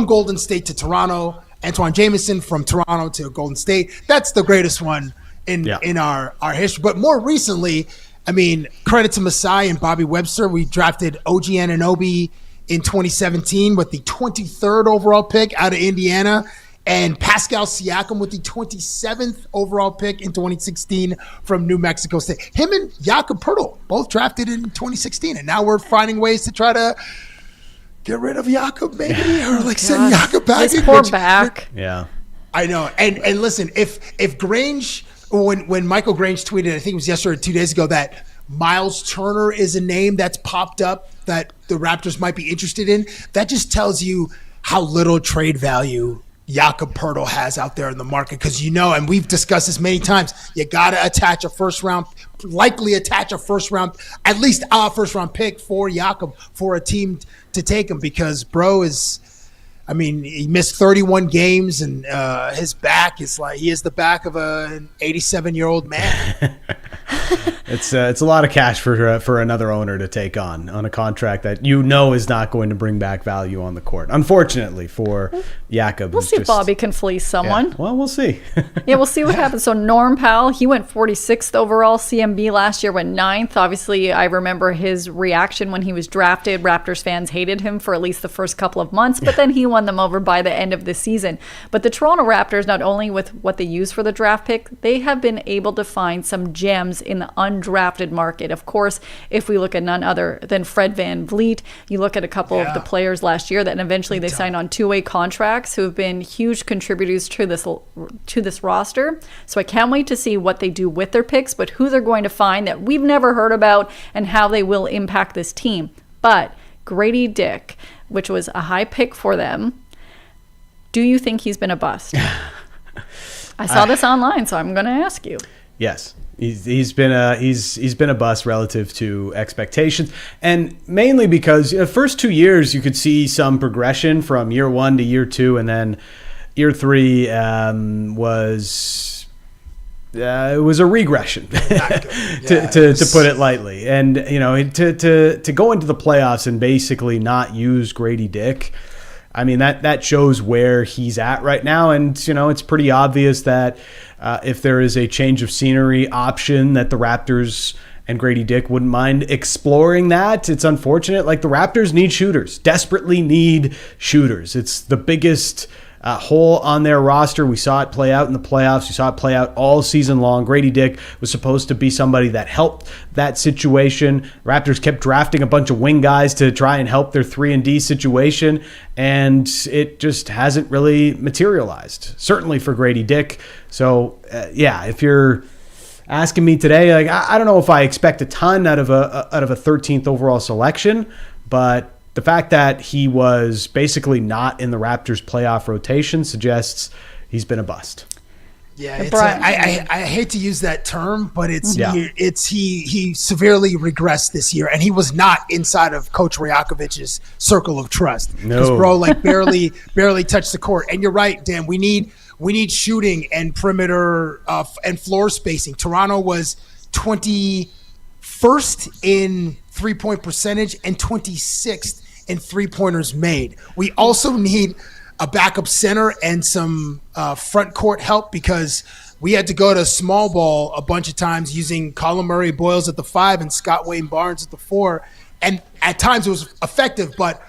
Golden State to Toronto. Antoine Jameson from Toronto to Golden State. That's the greatest one in our history. But more recently, I mean, credit to Masai and Bobby Webster. We drafted OG Anunoby in 2017 with the 23rd overall pick out of Indiana, and Pascal Siakam with the 27th overall pick in 2016 from New Mexico State. Him and Jakob Poeltl both drafted in 2016, and now we're finding ways to try to get rid of Jakob, maybe, or send Jakob back. His poor back. Yeah, I know. And listen, if Grange, when Michael Grange tweeted, I think it was yesterday or 2 days ago, that Miles Turner is a name that's popped up that the Raptors might be interested in, that just tells you how little trade value Jakob Poeltl has out there in the market. Because and we've discussed this many times, you got to attach a first round, at least a first round pick for Jakob for a team to take him, because bro he missed 31 games, and his back is like, he is the back of an 87-year-old man. It's a lot of cash for another owner to take on a contract that is not going to bring back value on the court. Unfortunately for Jakob. We'll see if Bobby can fleece someone. Yeah, well, we'll see. Yeah, we'll see what happens. So Norm Powell, he went 46th overall. CMB last year went 9th. Obviously, I remember his reaction when he was drafted. Raptors fans hated him for at least the first couple of months, but then he won them over by the end of the season. But the Toronto Raptors, not only with what they use for the draft pick, they have been able to find some gems in the undrafted market. Of course, if we look at none other than Fred VanVleet, you look at a couple of the players last year that eventually they signed on two-way contracts who have been huge contributors to this roster. So I can't wait to see what they do with their picks, but who they're going to find that we've never heard about and how they will impact this team. But Grady Dick, which was a high pick for them, do you think he's been a bust? I saw this online, so I'm going to ask you. Yes. He's been a bust relative to expectations, and mainly because the first 2 years you could see some progression from year 1 to year 2, and then year 3 was a regression to put it lightly. And to go into the playoffs and basically not use Grady Dick, I mean that shows where he's at right now, and it's pretty obvious that if there is a change of scenery option that the Raptors and Grady Dick wouldn't mind exploring that. It's unfortunate. Like, the Raptors need shooters, desperately need shooters. It's the biggest hole on their roster. We saw it play out in the playoffs. We saw it play out all season long. Grady Dick was supposed to be somebody that helped that situation. Raptors kept drafting a bunch of wing guys to try and help their 3-and-D situation, and it just hasn't really materialized, certainly for Grady Dick. So, if you're asking me today, like, I don't know if I expect a ton out of a 13th overall selection, but the fact that he was basically not in the Raptors playoff rotation suggests he's been a bust. Yeah, I hate to use that term, but he severely regressed this year, and he was not inside of Coach Rajakovic's circle of trust. Because barely touched the court. And you're right, Dan. We need shooting and perimeter and floor spacing. Toronto was 21st in 3-point percentage and 26th in 3-pointers made. We also need a backup center and some front court help, because we had to go to small ball a bunch of times using Colin Murray Boyles at the 5 and Scott Wayne Barnes at the 4. And at times it was effective, but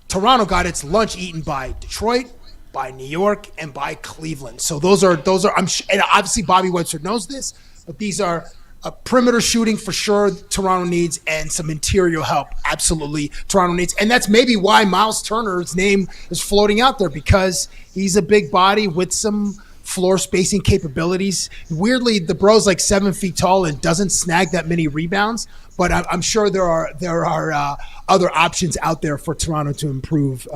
Toronto got its lunch eaten by Detroit, by New York, and by Cleveland. So those are and obviously Bobby Webster knows this, but these are perimeter shooting for sure Toronto needs, and some interior help absolutely Toronto needs. And that's maybe why Miles Turner's name is floating out there, because he's a big body with some floor spacing capabilities. Weirdly, the bro's like 7 feet tall and doesn't snag that many rebounds, but I'm sure there are other options out there for Toronto to improve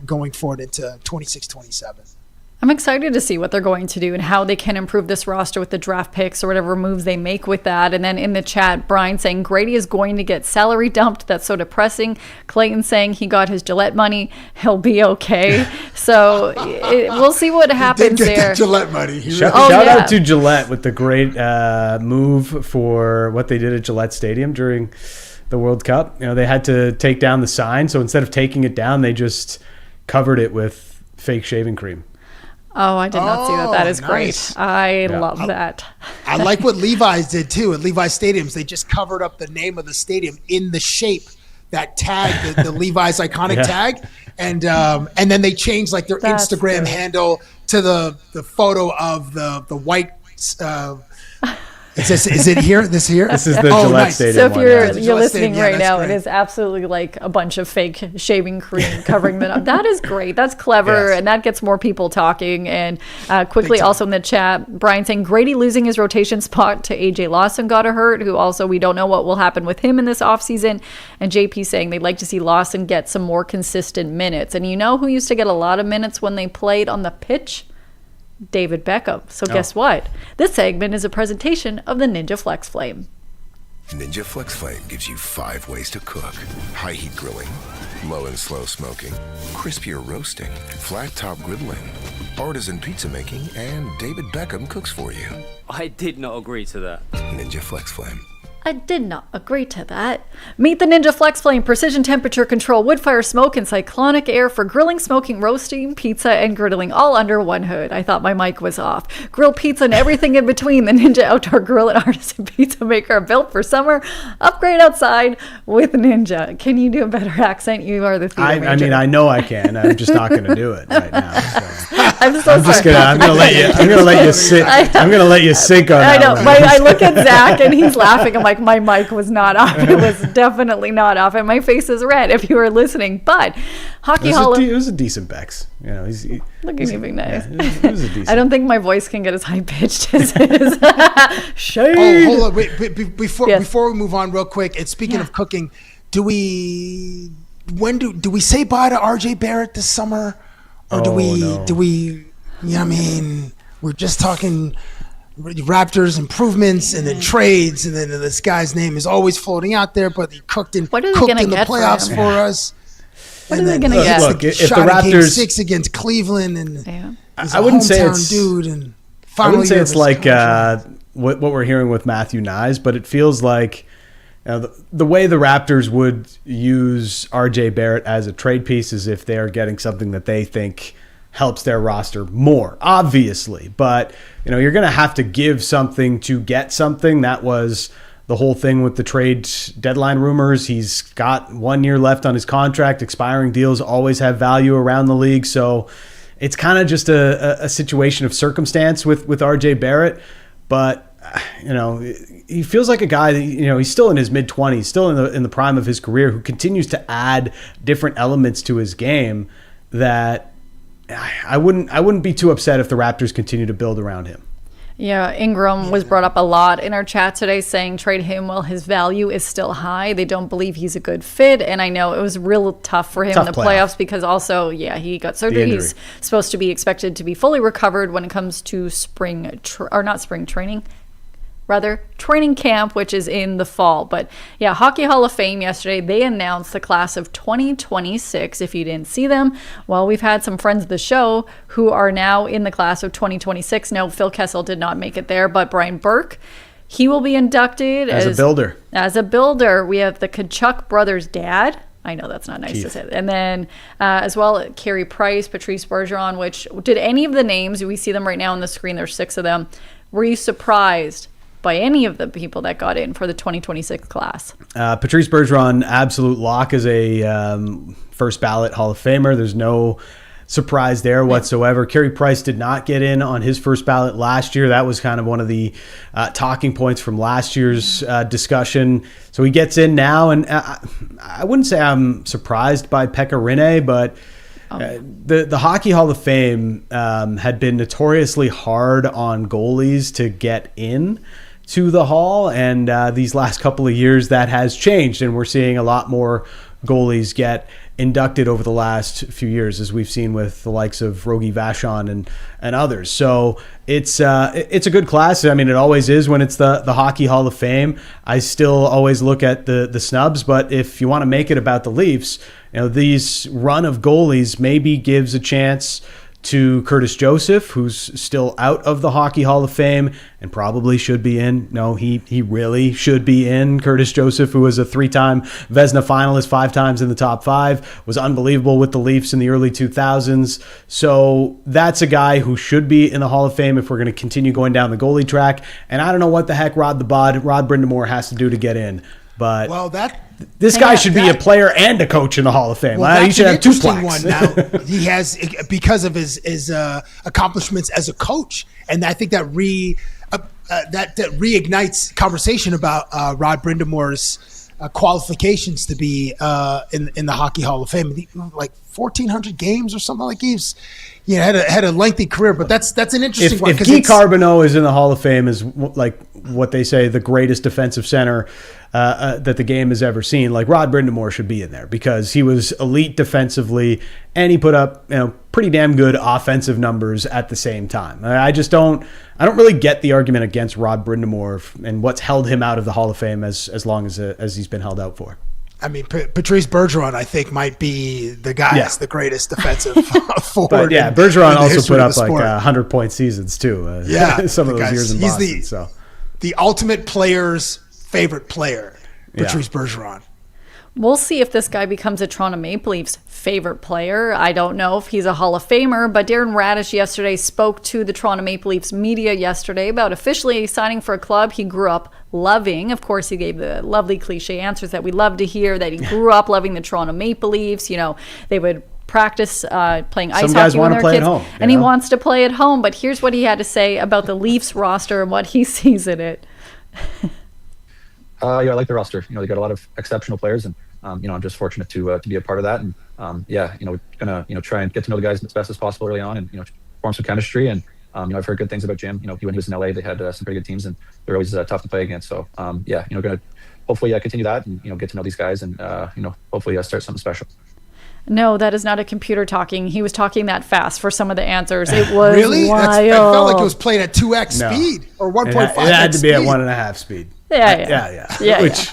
going forward into 26-27. I'm excited to see what they're going to do and how they can improve this roster with the draft picks or whatever moves they make with that. And then in the chat, Brian saying Grady is going to get salary dumped. That's so depressing. Clayton saying he got his Gillette money. He'll be okay. So we'll see what happens there. Gillette money. Shout out to Gillette with the great move for what they did at Gillette Stadium during the World Cup. They had to take down the sign. So instead of taking it down, they just covered it with fake shaving cream. Oh, I did not see that. That is nice. Great. I love that. I like what Levi's did too at Levi's stadiums. They just covered up the name of the stadium in the shape, that tag, the Levi's iconic tag, and then they changed like their Instagram handle to the photo of the white. Is it here? This here? This is the Gillette Stadium. So if you're listening right now, it is absolutely like a bunch of fake shaving cream covering them up. That is great. That's clever, and that gets more people talking. And quickly, also in the chat, Brian saying Grady losing his rotation spot to AJ Lawson got hurt, who also we don't know what will happen with him in this offseason. And JP saying they'd like to see Lawson get some more consistent minutes. And you know who used to get a lot of minutes when they played on the pitch? David Beckham. So guess what? This segment is a presentation of the Ninja Flex Flame. Ninja Flex Flame gives you 5 ways to cook. High heat grilling, low and slow smoking, crispier roasting, flat top griddling, artisan pizza making, and David Beckham cooks for you. I did not agree to that. Ninja Flex Flame. I did not agree to that. Meet the Ninja Flex Flame precision temperature control wood fire smoke and cyclonic air for grilling, smoking, roasting, pizza, and griddling all under one hood. I thought my mic was off. Grill pizza and everything in between. The Ninja Outdoor Grill and Artisan Pizza Maker are built for summer. Upgrade outside with Ninja. Can you do a better accent? You are the theater major. I mean, I know I can. I'm just not going to do it right now. So. I'm gonna let you sit. I'm gonna let you sink on I that know. one. I look at Zach and he's laughing. I'm like, my mic was not off. It was definitely not off, and my face is red if you were listening. But Hockey Hall. It was a decent Bex. You know, Look at you being nice. Yeah, it was a decent. I don't think my voice can get as high pitched as it is. Shade. Oh, hold on. Wait, before Yes. before we move on, real quick. And speaking of cooking, do we say bye to RJ Barrett this summer, or do we? You know what I mean? We're just talking Raptors improvements and then trades, and then this guy's name is always floating out there, but he cooked in What are they cooked gonna in the get for playoffs him? for us. What are they going to get? Look, if the shot in Game Raptors- 6 against Cleveland, and he's a I wouldn't say hometown it's dude, and I wouldn't say year it's of his like contract. what we're hearing with Matthew Knies, but it feels like the way the Raptors would use RJ Barrett as a trade piece is if they are getting something that they think helps their roster more, obviously. But you're going to have to give something to get something. That was the whole thing with the trade deadline rumors. He's got 1 year left on his contract. Expiring deals always have value around the league. So it's kind of just a situation of circumstance with RJ Barrett. But, he feels like a guy that, he's still in his mid-20s, still in the prime of his career, who continues to add different elements to his game that I wouldn't be too upset if the Raptors continue to build around him. Yeah, Ingram was brought up a lot in our chat today, saying trade him while his value is still high. They don't believe he's a good fit, and I know it was real tough for him in the playoffs because also, he got surgery. He's supposed to be expected to be fully recovered when it comes to training camp, which is in the fall. But Hockey Hall of Fame yesterday, they announced the class of 2026. If you didn't see them, well, we've had some friends of the show who are now in the class of 2026. No, Phil Kessel did not make it there, but Brian Burke, he will be inducted as a builder. As a builder. We have the Tkachuk brothers' dad. I know that's not nice to say. And then as well, Carey Price, Patrice Bergeron, which did any of the names, we see them right now on the screen, there's 6 of them. Were you surprised by any of the people that got in for the 2026 class? Patrice Bergeron, absolute lock as a first ballot Hall of Famer. There's no surprise there whatsoever. Carey Price did not get in on his first ballot last year. That was kind of one of the talking points from last year's discussion. So he gets in now, and I wouldn't say I'm surprised by Pekka Rinne, but the Hockey Hall of Fame had been notoriously hard on goalies to get in to the Hall, and these last couple of years that has changed, and we're seeing a lot more goalies get inducted over the last few years, as we've seen with the likes of Rogi Vachon and others. So it's a good class. I mean, it always is when it's the Hockey Hall of Fame. I still always look at the snubs, but if you want to make it about the Leafs, these run of goalies maybe gives a chance to Curtis Joseph, who's still out of the Hockey Hall of Fame and probably should be in. No, he really should be in. Curtis Joseph, who was a 3-time Vezina finalist, 5 times in the top 5, was unbelievable with the Leafs in the early 2000s. So that's a guy who should be in the Hall of Fame if we're going to continue going down the goalie track. And I don't know what the heck Rod Brindamore has to do to get in. But this guy should be a player and a coach in the Hall of Fame. He should have 2 plaques. Now he has, because of his accomplishments as a coach, and I think that reignites conversation about Rod Brindamore's qualifications to be in the Hockey Hall of Fame. Like 1,400 games or something like he's. Had a lengthy career, but that's an interesting one. If Guy Carbonneau is in the Hall of Fame as like what they say the greatest defensive center that the game has ever seen, like Rod Brindamore should be in there because he was elite defensively and he put up pretty damn good offensive numbers at the same time. I don't really get the argument against Rod Brindamore and what's held him out of the Hall of Fame as long as he's been held out for. I mean, Patrice Bergeron, I think, might be the guy that's the greatest defensive forward. But Bergeron also put up like 100-point seasons too. Some of those years in Boston. The ultimate player's favorite player, Patrice Bergeron. We'll see if this guy becomes a Toronto Maple Leafs favorite player. I don't know if he's a Hall of Famer, but Darren Radish yesterday spoke to the Toronto Maple Leafs media yesterday about officially signing for a club he grew up loving. Of course, he gave the lovely cliche answers that we love to hear, that he grew up loving the Toronto Maple Leafs. You know, they would practice playing ice hockey when they were kids, and he wants to play at home. But here's what he had to say about the Leafs roster and what he sees in it. I like the roster. You know, they got a lot of exceptional players, and I'm just fortunate to be a part of that. And we're gonna try and get to know the guys as best as possible early on, and form some chemistry. And I've heard good things about Jim. When he was in LA, they had some pretty good teams, and they're always tough to play against. So gonna hopefully continue that, and get to know these guys, and hopefully start something special. No, that is not a computer talking. He was talking that fast for some of the answers. It was really wild. I felt like it was played at 2x speed or 1.5. It had to be at 1.5 speed. Yeah. Which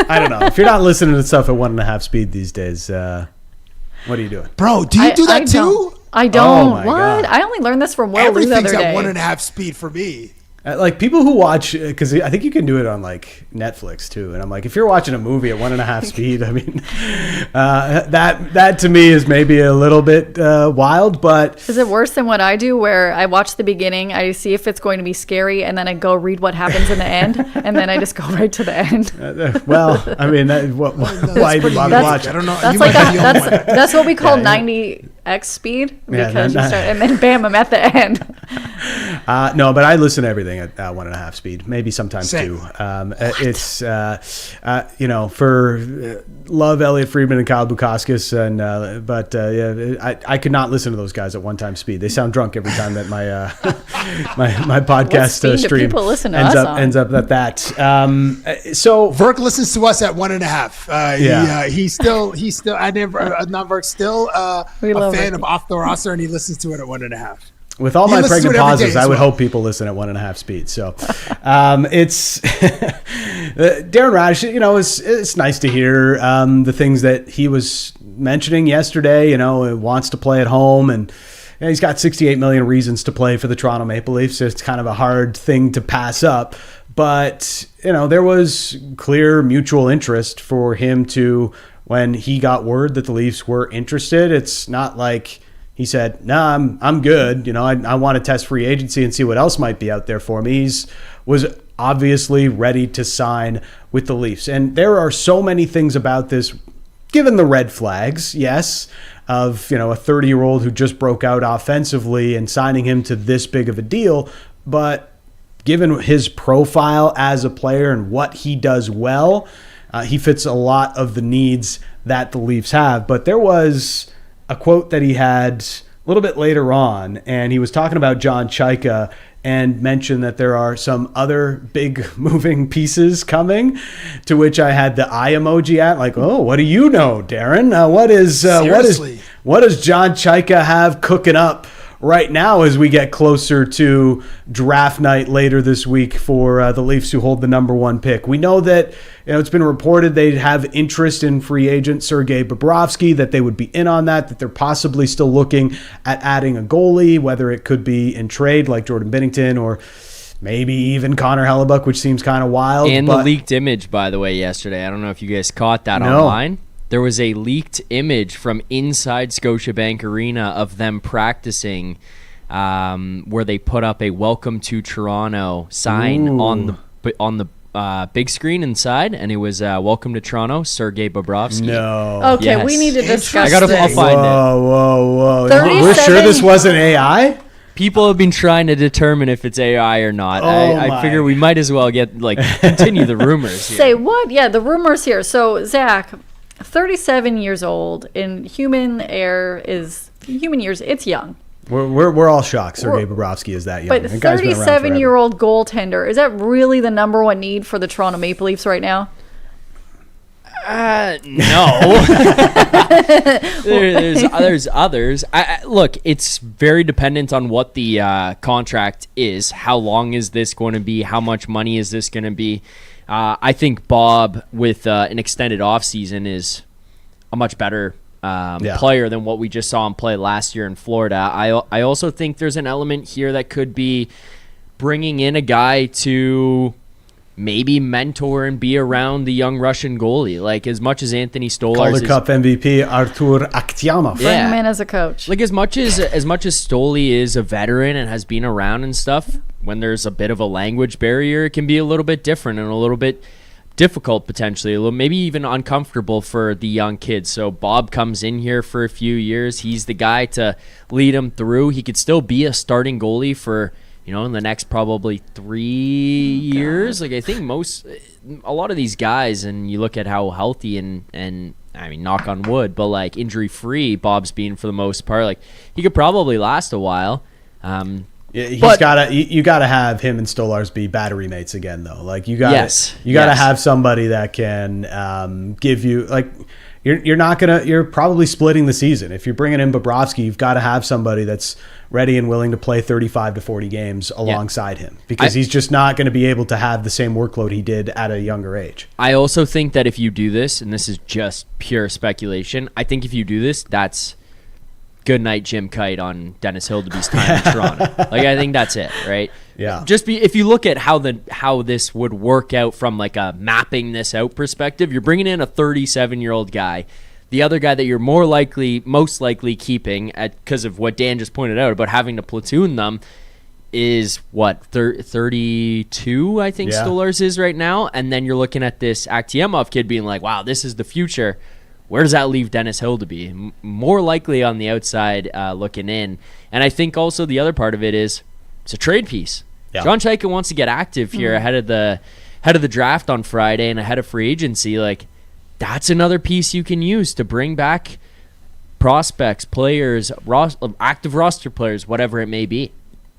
I don't know. If you're not listening to stuff at 1.5 speed these days, what are you doing, bro? Do you do that too? I don't. Oh my God. I only learned this from Will the other day. Everything's at 1.5 speed for me. Like people who watch, because I think you can do it on like Netflix too. And I'm like, if you're watching a movie at 1.5 speed, I mean, that to me is maybe a little bit wild. But is it worse than what I do, where I watch the beginning, I see if it's going to be scary, and then I go read what happens in the end, and then I just go right to the end. Well, I mean, why do you watch? I don't know. That's what we call 90x speed, because you start, and then bam, I'm at the end. No, but I listen to everything at 1.5 speed, maybe sometimes Same. 2. It's for love Elliot Friedman and Kyle Bukauskas, and but I could not listen to those guys at 1 speed. They sound drunk every time that my my podcast stream ends up at that. So Verk listens to us at 1.5. He's still I never not Verk still a fan of Off the Roster, and he listens to it at 1.5. With all my pregnant pauses, I would hope people listen at 1.5 speed. So it's Darren Radish. It's nice to hear the things that he was mentioning yesterday. He wants to play at home, and he's got 68 million reasons to play for the Toronto Maple Leafs. So it's kind of a hard thing to pass up. But there was clear mutual interest for him to, when he got word that the Leafs were interested. It's not like he said, "No, I'm good. I want to test free agency and see what else might be out there for me." He was obviously ready to sign with the Leafs. And there are so many things about this, given the red flags, yes, of a 30-year-old who just broke out offensively and signing him to this big of a deal. But given his profile as a player and what he does well, he fits a lot of the needs that the Leafs have. But there was a quote that he had a little bit later on, and he was talking about John Chayka and mentioned that there are some other big moving pieces coming, to which I had the eye emoji at, like, oh, what do you know, Darren? What does John Chayka have cooking up right now as we get closer to draft night later this week for the Leafs, who hold the number 1 pick? We know that it's been reported they have interest in free agent Sergei Bobrovsky, that they would be in on that they're possibly still looking at adding a goalie, whether it could be in trade like Jordan Binnington or maybe even Connor Hellebuck, which seems kind of wild. And the leaked image, by the way, yesterday. I don't know if you guys caught that online. There was a leaked image from inside Scotiabank Arena of them practicing, where they put up a "Welcome to Toronto" sign on the big screen inside, and it was "Welcome to Toronto, Sergei Bobrovsky." No. Okay, Yes. we need to discuss I'll find it. Whoa. We're sure this wasn't AI? People have been trying to determine if it's AI or not. I figure we might as well continue the rumors here. Say what? Yeah, the rumors here. So, Zach, 37 years old in human years, it's young. We're all shocked Sergei Bobrovsky is that young. But 37-year-old goaltender, is that really the number 1 need for the Toronto Maple Leafs right now? No. there's others. Look, it's very dependent on what the contract is. How long is this going to be? How much money is this going to be? I think Bob, with an extended offseason, is a much better player than what we just saw him play last year in Florida. I also think there's an element here that could be bringing in a guy to maybe mentor and be around the young Russian goalie. Like, as much as Anthony Stolarz Calder is, Cup MVP Artur Akhtyamov. Bring him in as a coach. like as much as Stoli is a veteran and has been around and stuff, when there's a bit of a language barrier, it can be a little bit different and a little bit difficult potentially, a little, maybe even uncomfortable for the young kids. So Bob comes in here for a few years. He's the guy to lead him through. He could still be a starting goalie for, in the next probably 3 years. Like, I think a lot of these guys, and you look at how healthy and I mean, knock on wood, but like injury free Bob's been for the most part, like he could probably last a while. You gotta have him and Stolarz be battery mates again, though. Like you gotta have somebody that can give you, like, you're probably splitting the season. If you're bringing in Bobrovsky, you've got to have somebody that's ready and willing to play 35 to 40 games alongside him, because he's just not going to be able to have the same workload he did at a younger age. I also think that if you do this, and this is just pure speculation, I think if you do this, that's good night Jim Kite on Dennis Hildeby's time in Toronto. Like, I think that's it, right? Yeah. If you look at how this would work out from like a mapping this out perspective, you're bringing in a 37-year-old guy. The other guy that you're most likely keeping, because of what Dan just pointed out about having to platoon them, is what, 32, I think Stolarz is right now. And then you're looking at this Akhtyamov kid being like, wow, this is the future. Where does that leave Dennis Hildeby? More likely on the outside looking in. And I think also the other part of it is it's a trade piece. Yeah. John Chayka wants to get active here ahead of the draft on Friday and ahead of free agency. Like, that's another piece you can use to bring back prospects, players, active roster players, whatever it may be.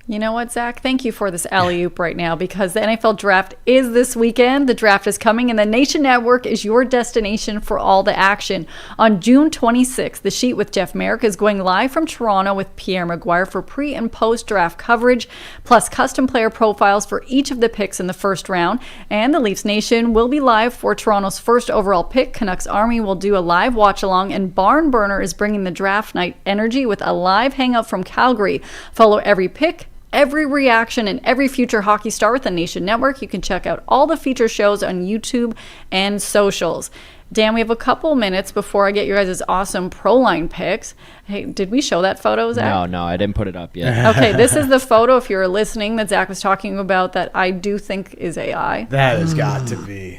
You know what, Zach? Thank you for this alley-oop right now, because the NFL Draft is this weekend. The draft is coming, and the Nation Network is your destination for all the action. On June 26th, The Sheet with Jeff Merrick is going live from Toronto with Pierre Maguire for pre- and post-draft coverage, plus custom player profiles for each of the picks in the first round. And the Leafs Nation will be live for Toronto's first overall pick. Canucks Army will do a live watch-along, and Barn Burner is bringing the draft night energy with a live hangout from Calgary. Follow every pick, every reaction, and every future hockey star with the Nation Network. You can check out all the feature shows on YouTube and socials. Dan, we have a couple minutes before I get your guys' awesome pro line picks. Hey, did we show that photo, Zach? No, I didn't put it up yet. Okay, this is the photo, if you're listening, that Zach was talking about that I do think is AI. That has got to be.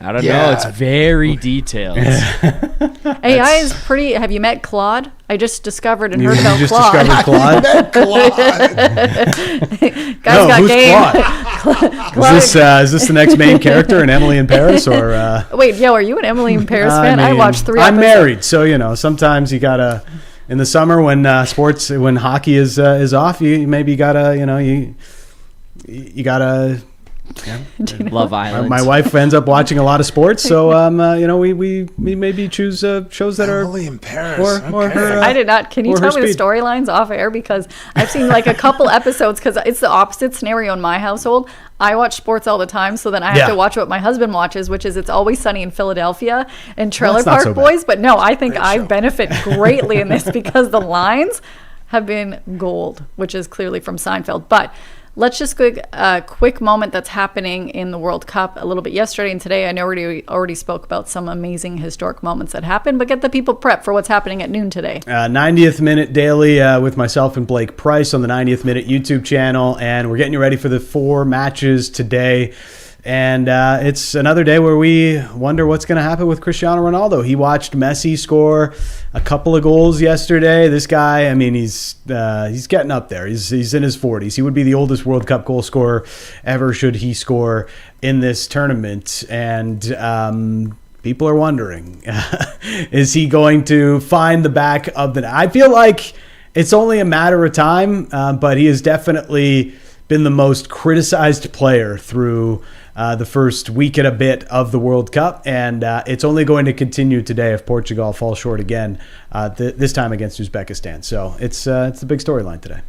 I don't know. It's very detailed. AI is pretty. Have you met Claude? I just discovered and heard about Claude. Discovered Claude? Guys got who's game. Claude? Is this the next main character in Emily in Paris? Or wait, are you an Emily in Paris fan? I watched 3 I'm episodes. married, so sometimes you gotta. In the summer, when hockey is off, you gotta you gotta. Yeah. Love Island. My wife ends up watching a lot of sports, so we maybe choose shows that are Emily in Paris. Or her, I did not. Can you tell me the storylines off air? Because I've seen like a couple episodes, because it's the opposite scenario in my household. I watch sports all the time, so then I have to watch what my husband watches, which is It's Always Sunny in Philadelphia and Trailer Park Boys. But no, I think I benefit greatly in this because the lines have been gold, which is clearly from Seinfeld. But let's just a quick moment that's happening in the World Cup a little bit yesterday and today. I know we already spoke about some amazing historic moments that happened, but get the people prepped for what's happening at noon today. 90th Minute Daily with myself and Blake Price on the 90th Minute YouTube channel, and we're getting you ready for the 4 matches today. And it's another day where we wonder what's going to happen with Cristiano Ronaldo. He watched Messi score a couple of goals yesterday. This guy, I mean, he's getting up there. He's in his 40s. He would be the oldest World Cup goal scorer ever should he score in this tournament. And people are wondering, is he going to find the back of the net? I feel like it's only a matter of time, but he has definitely been the most criticized player through the first week and a bit of the World Cup, and it's only going to continue today if Portugal falls short again, this time against Uzbekistan. So it's the big storyline today.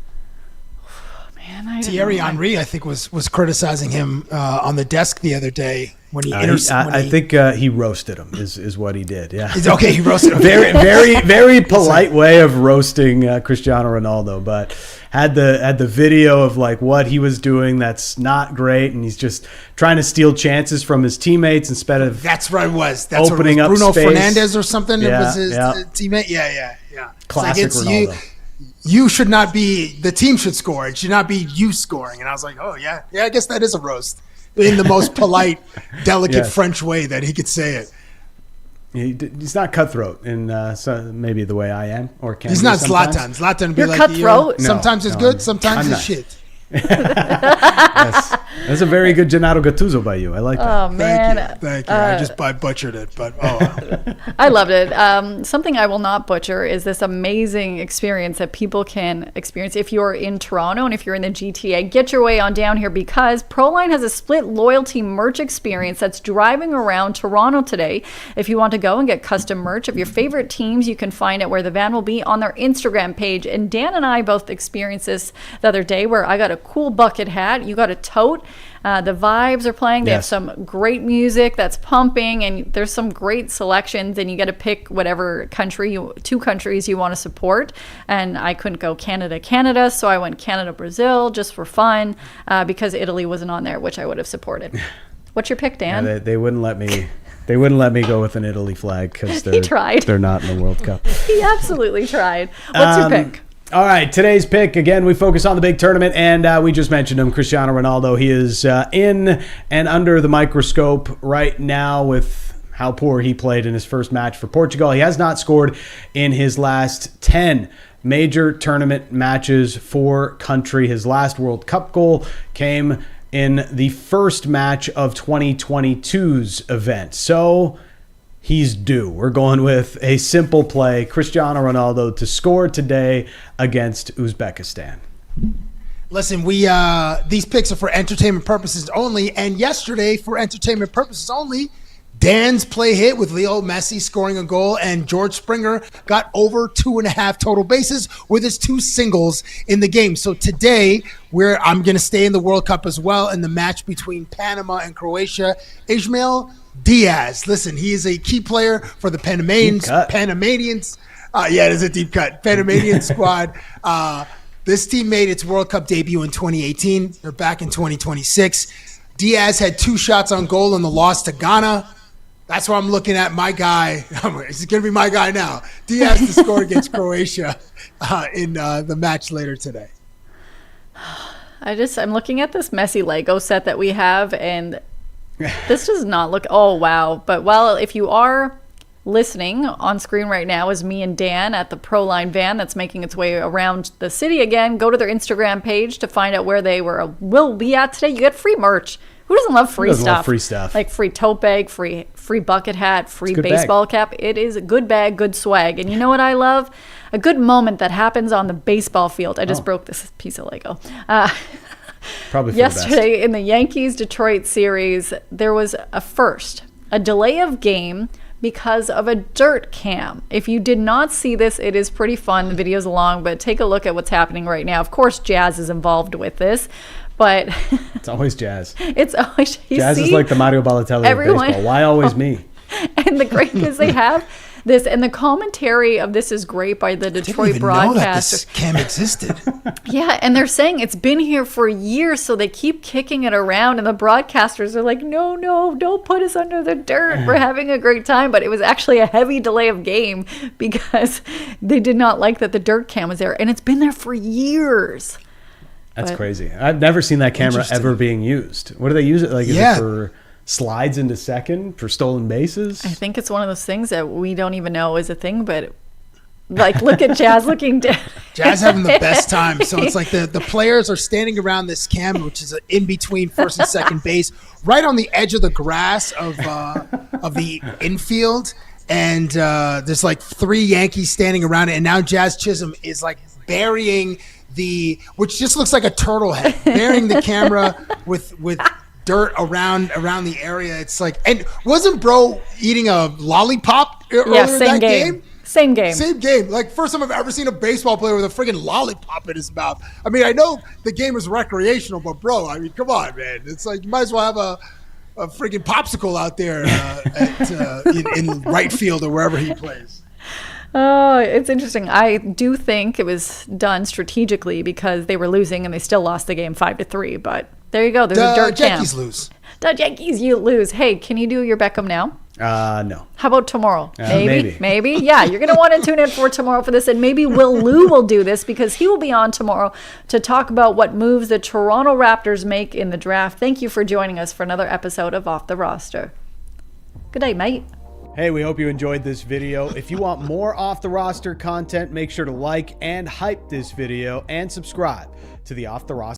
Thierry Henry, I think, was criticizing him on the desk the other day when he I think he roasted him is what he did. Yeah. Okay, he roasted him. Very, very, very polite way of roasting Cristiano Ronaldo. But had the video of like what he was doing that's not great, and he's just trying to steal chances from his teammates instead of that's what it was. That's opening what it was. Bruno up space. Fernandez or something. Yeah, it was his yeah. teammate. Yeah. Classic Ronaldo. You should not be. The team should score. It should not be you scoring. And I was like, oh yeah. I guess that is a roast in the most polite, delicate Yes. French way that he could say it. He's not cutthroat in maybe the way I am, or can He's be not sometimes. Zlatan. Zlatan would be You're like cutthroat? sometimes it's good, sometimes I'm it's not. shit. That's a very good Gennaro Gattuso by you. I like that. Oh man, Thank you. I just butchered it, but I loved it. Something I will not butcher is this amazing experience that people can experience if you're in Toronto and if you're in the GTA. Get your way on down here because Proline has a split loyalty merch experience that's driving around Toronto today. If you want to go and get custom merch of your favorite teams, you can find it where the van will be on their Instagram page. And Dan and I both experienced this the other day where I got a cool bucket hat. You got a tote. The vibes are playing. They have Yes. some great music that's pumping, and there's some great selections. And you get to pick whatever two countries you want to support. And I couldn't go Canada, so I went Canada-Brazil just for fun because Italy wasn't on there, which I would have supported. What's your pick, Dan? Yeah, they wouldn't let me. They wouldn't let me go with an Italy flag because He tried. They're not in the World Cup. He absolutely tried. What's your pick? All right, today's pick, again, we focus on the big tournament, and we just mentioned him, Cristiano Ronaldo. He is in and under the microscope right now with how poor he played in his first match for Portugal. He has not scored in his last 10 major tournament matches for country. His last World Cup goal came in the first match of 2022's event. So he's due. We're going with a simple play, Cristiano Ronaldo to score today against Uzbekistan. listen, we these picks are for entertainment purposes only. And yesterday, for entertainment purposes only, Dan's play hit with Leo Messi scoring a goal, and George Springer got over 2.5 total bases with his 2 singles in the game. So today, I'm going to stay in the World Cup as well in the match between Panama and Croatia. Ismail Diaz, listen, he is a key player for the Panamanians. Yeah, it is a deep cut. Panamanian squad. This team made its World Cup debut in 2018. They're back in 2026. Diaz had 2 shots on goal in the loss to Ghana. That's why I'm looking at my guy. It's going to be my guy now. Diaz to score against Croatia in the match later today. I'm looking at this Messi Lego set that we have, and this does not look, oh wow. But if you are listening, on screen right now is me and Dan at the Proline van that's making its way around the city again. Go to their Instagram page to find out where they will be at today. You get free merch. Who doesn't love free stuff? Love free stuff? Like free tote bag, free bucket hat, free baseball cap. It is a good bag, good swag. And you know what I love? A good moment that happens on the baseball field. I just broke this piece of Lego. Probably for yesterday in the Yankees-Detroit series, there was a delay of game because of a dirt cam. If you did not see this, it is pretty fun. The video's long, but take a look at what's happening right now. Of course, Jazz is involved with this, but It's always Jazz. it's always Jazz is like the Mario Balotelli of baseball. Why always me? And the great is they have this, and the commentary of this is great by the Detroit Know that broadcaster. this cam existed. Yeah, and they're saying it's been here for years, so they keep kicking it around, and the broadcasters are like, no, don't put us under the dirt. We're having a great time. But it was actually a heavy delay of game because they did not like that the dirt cam was there, and it's been there for years. That's crazy. I've never seen that camera ever being used. What do they use it? Like, is it for slides into second, for stolen bases? I think it's one of those things that we don't even know is a thing, but like, look at Jazz looking down. Jazz having the best time. So it's like the players are standing around this cam, which is in between first and second base, right on the edge of the grass of the infield. And there's like 3 Yankees standing around it. And now Jazz Chisholm is like burying which just looks like a turtle head, burying the camera with dirt around the area. It's like, and wasn't bro eating a lollipop earlier in that game? Same game. Like, first time I've ever seen a baseball player with a friggin' lollipop in his mouth. I mean, I know the game is recreational, but bro, I mean, come on, man. It's like you might as well have a friggin' popsicle out there in right field or wherever he plays. Oh, it's interesting. I do think it was done strategically because they were losing and they still lost the game 5-3. But there you go. There's a dirt champ. Yankees lose. The Yankees, you lose. Hey, can you do your Beckham now? No. How about tomorrow? Maybe. Yeah, you're going to want to tune in for tomorrow for this. And maybe Will Lou will do this because he will be on tomorrow to talk about what moves the Toronto Raptors make in the draft. Thank you for joining us for another episode of Off the Roster. Good day, mate. Hey, we hope you enjoyed this video. If you want more Off the Roster content, make sure to like and hype this video and subscribe to the Off the Roster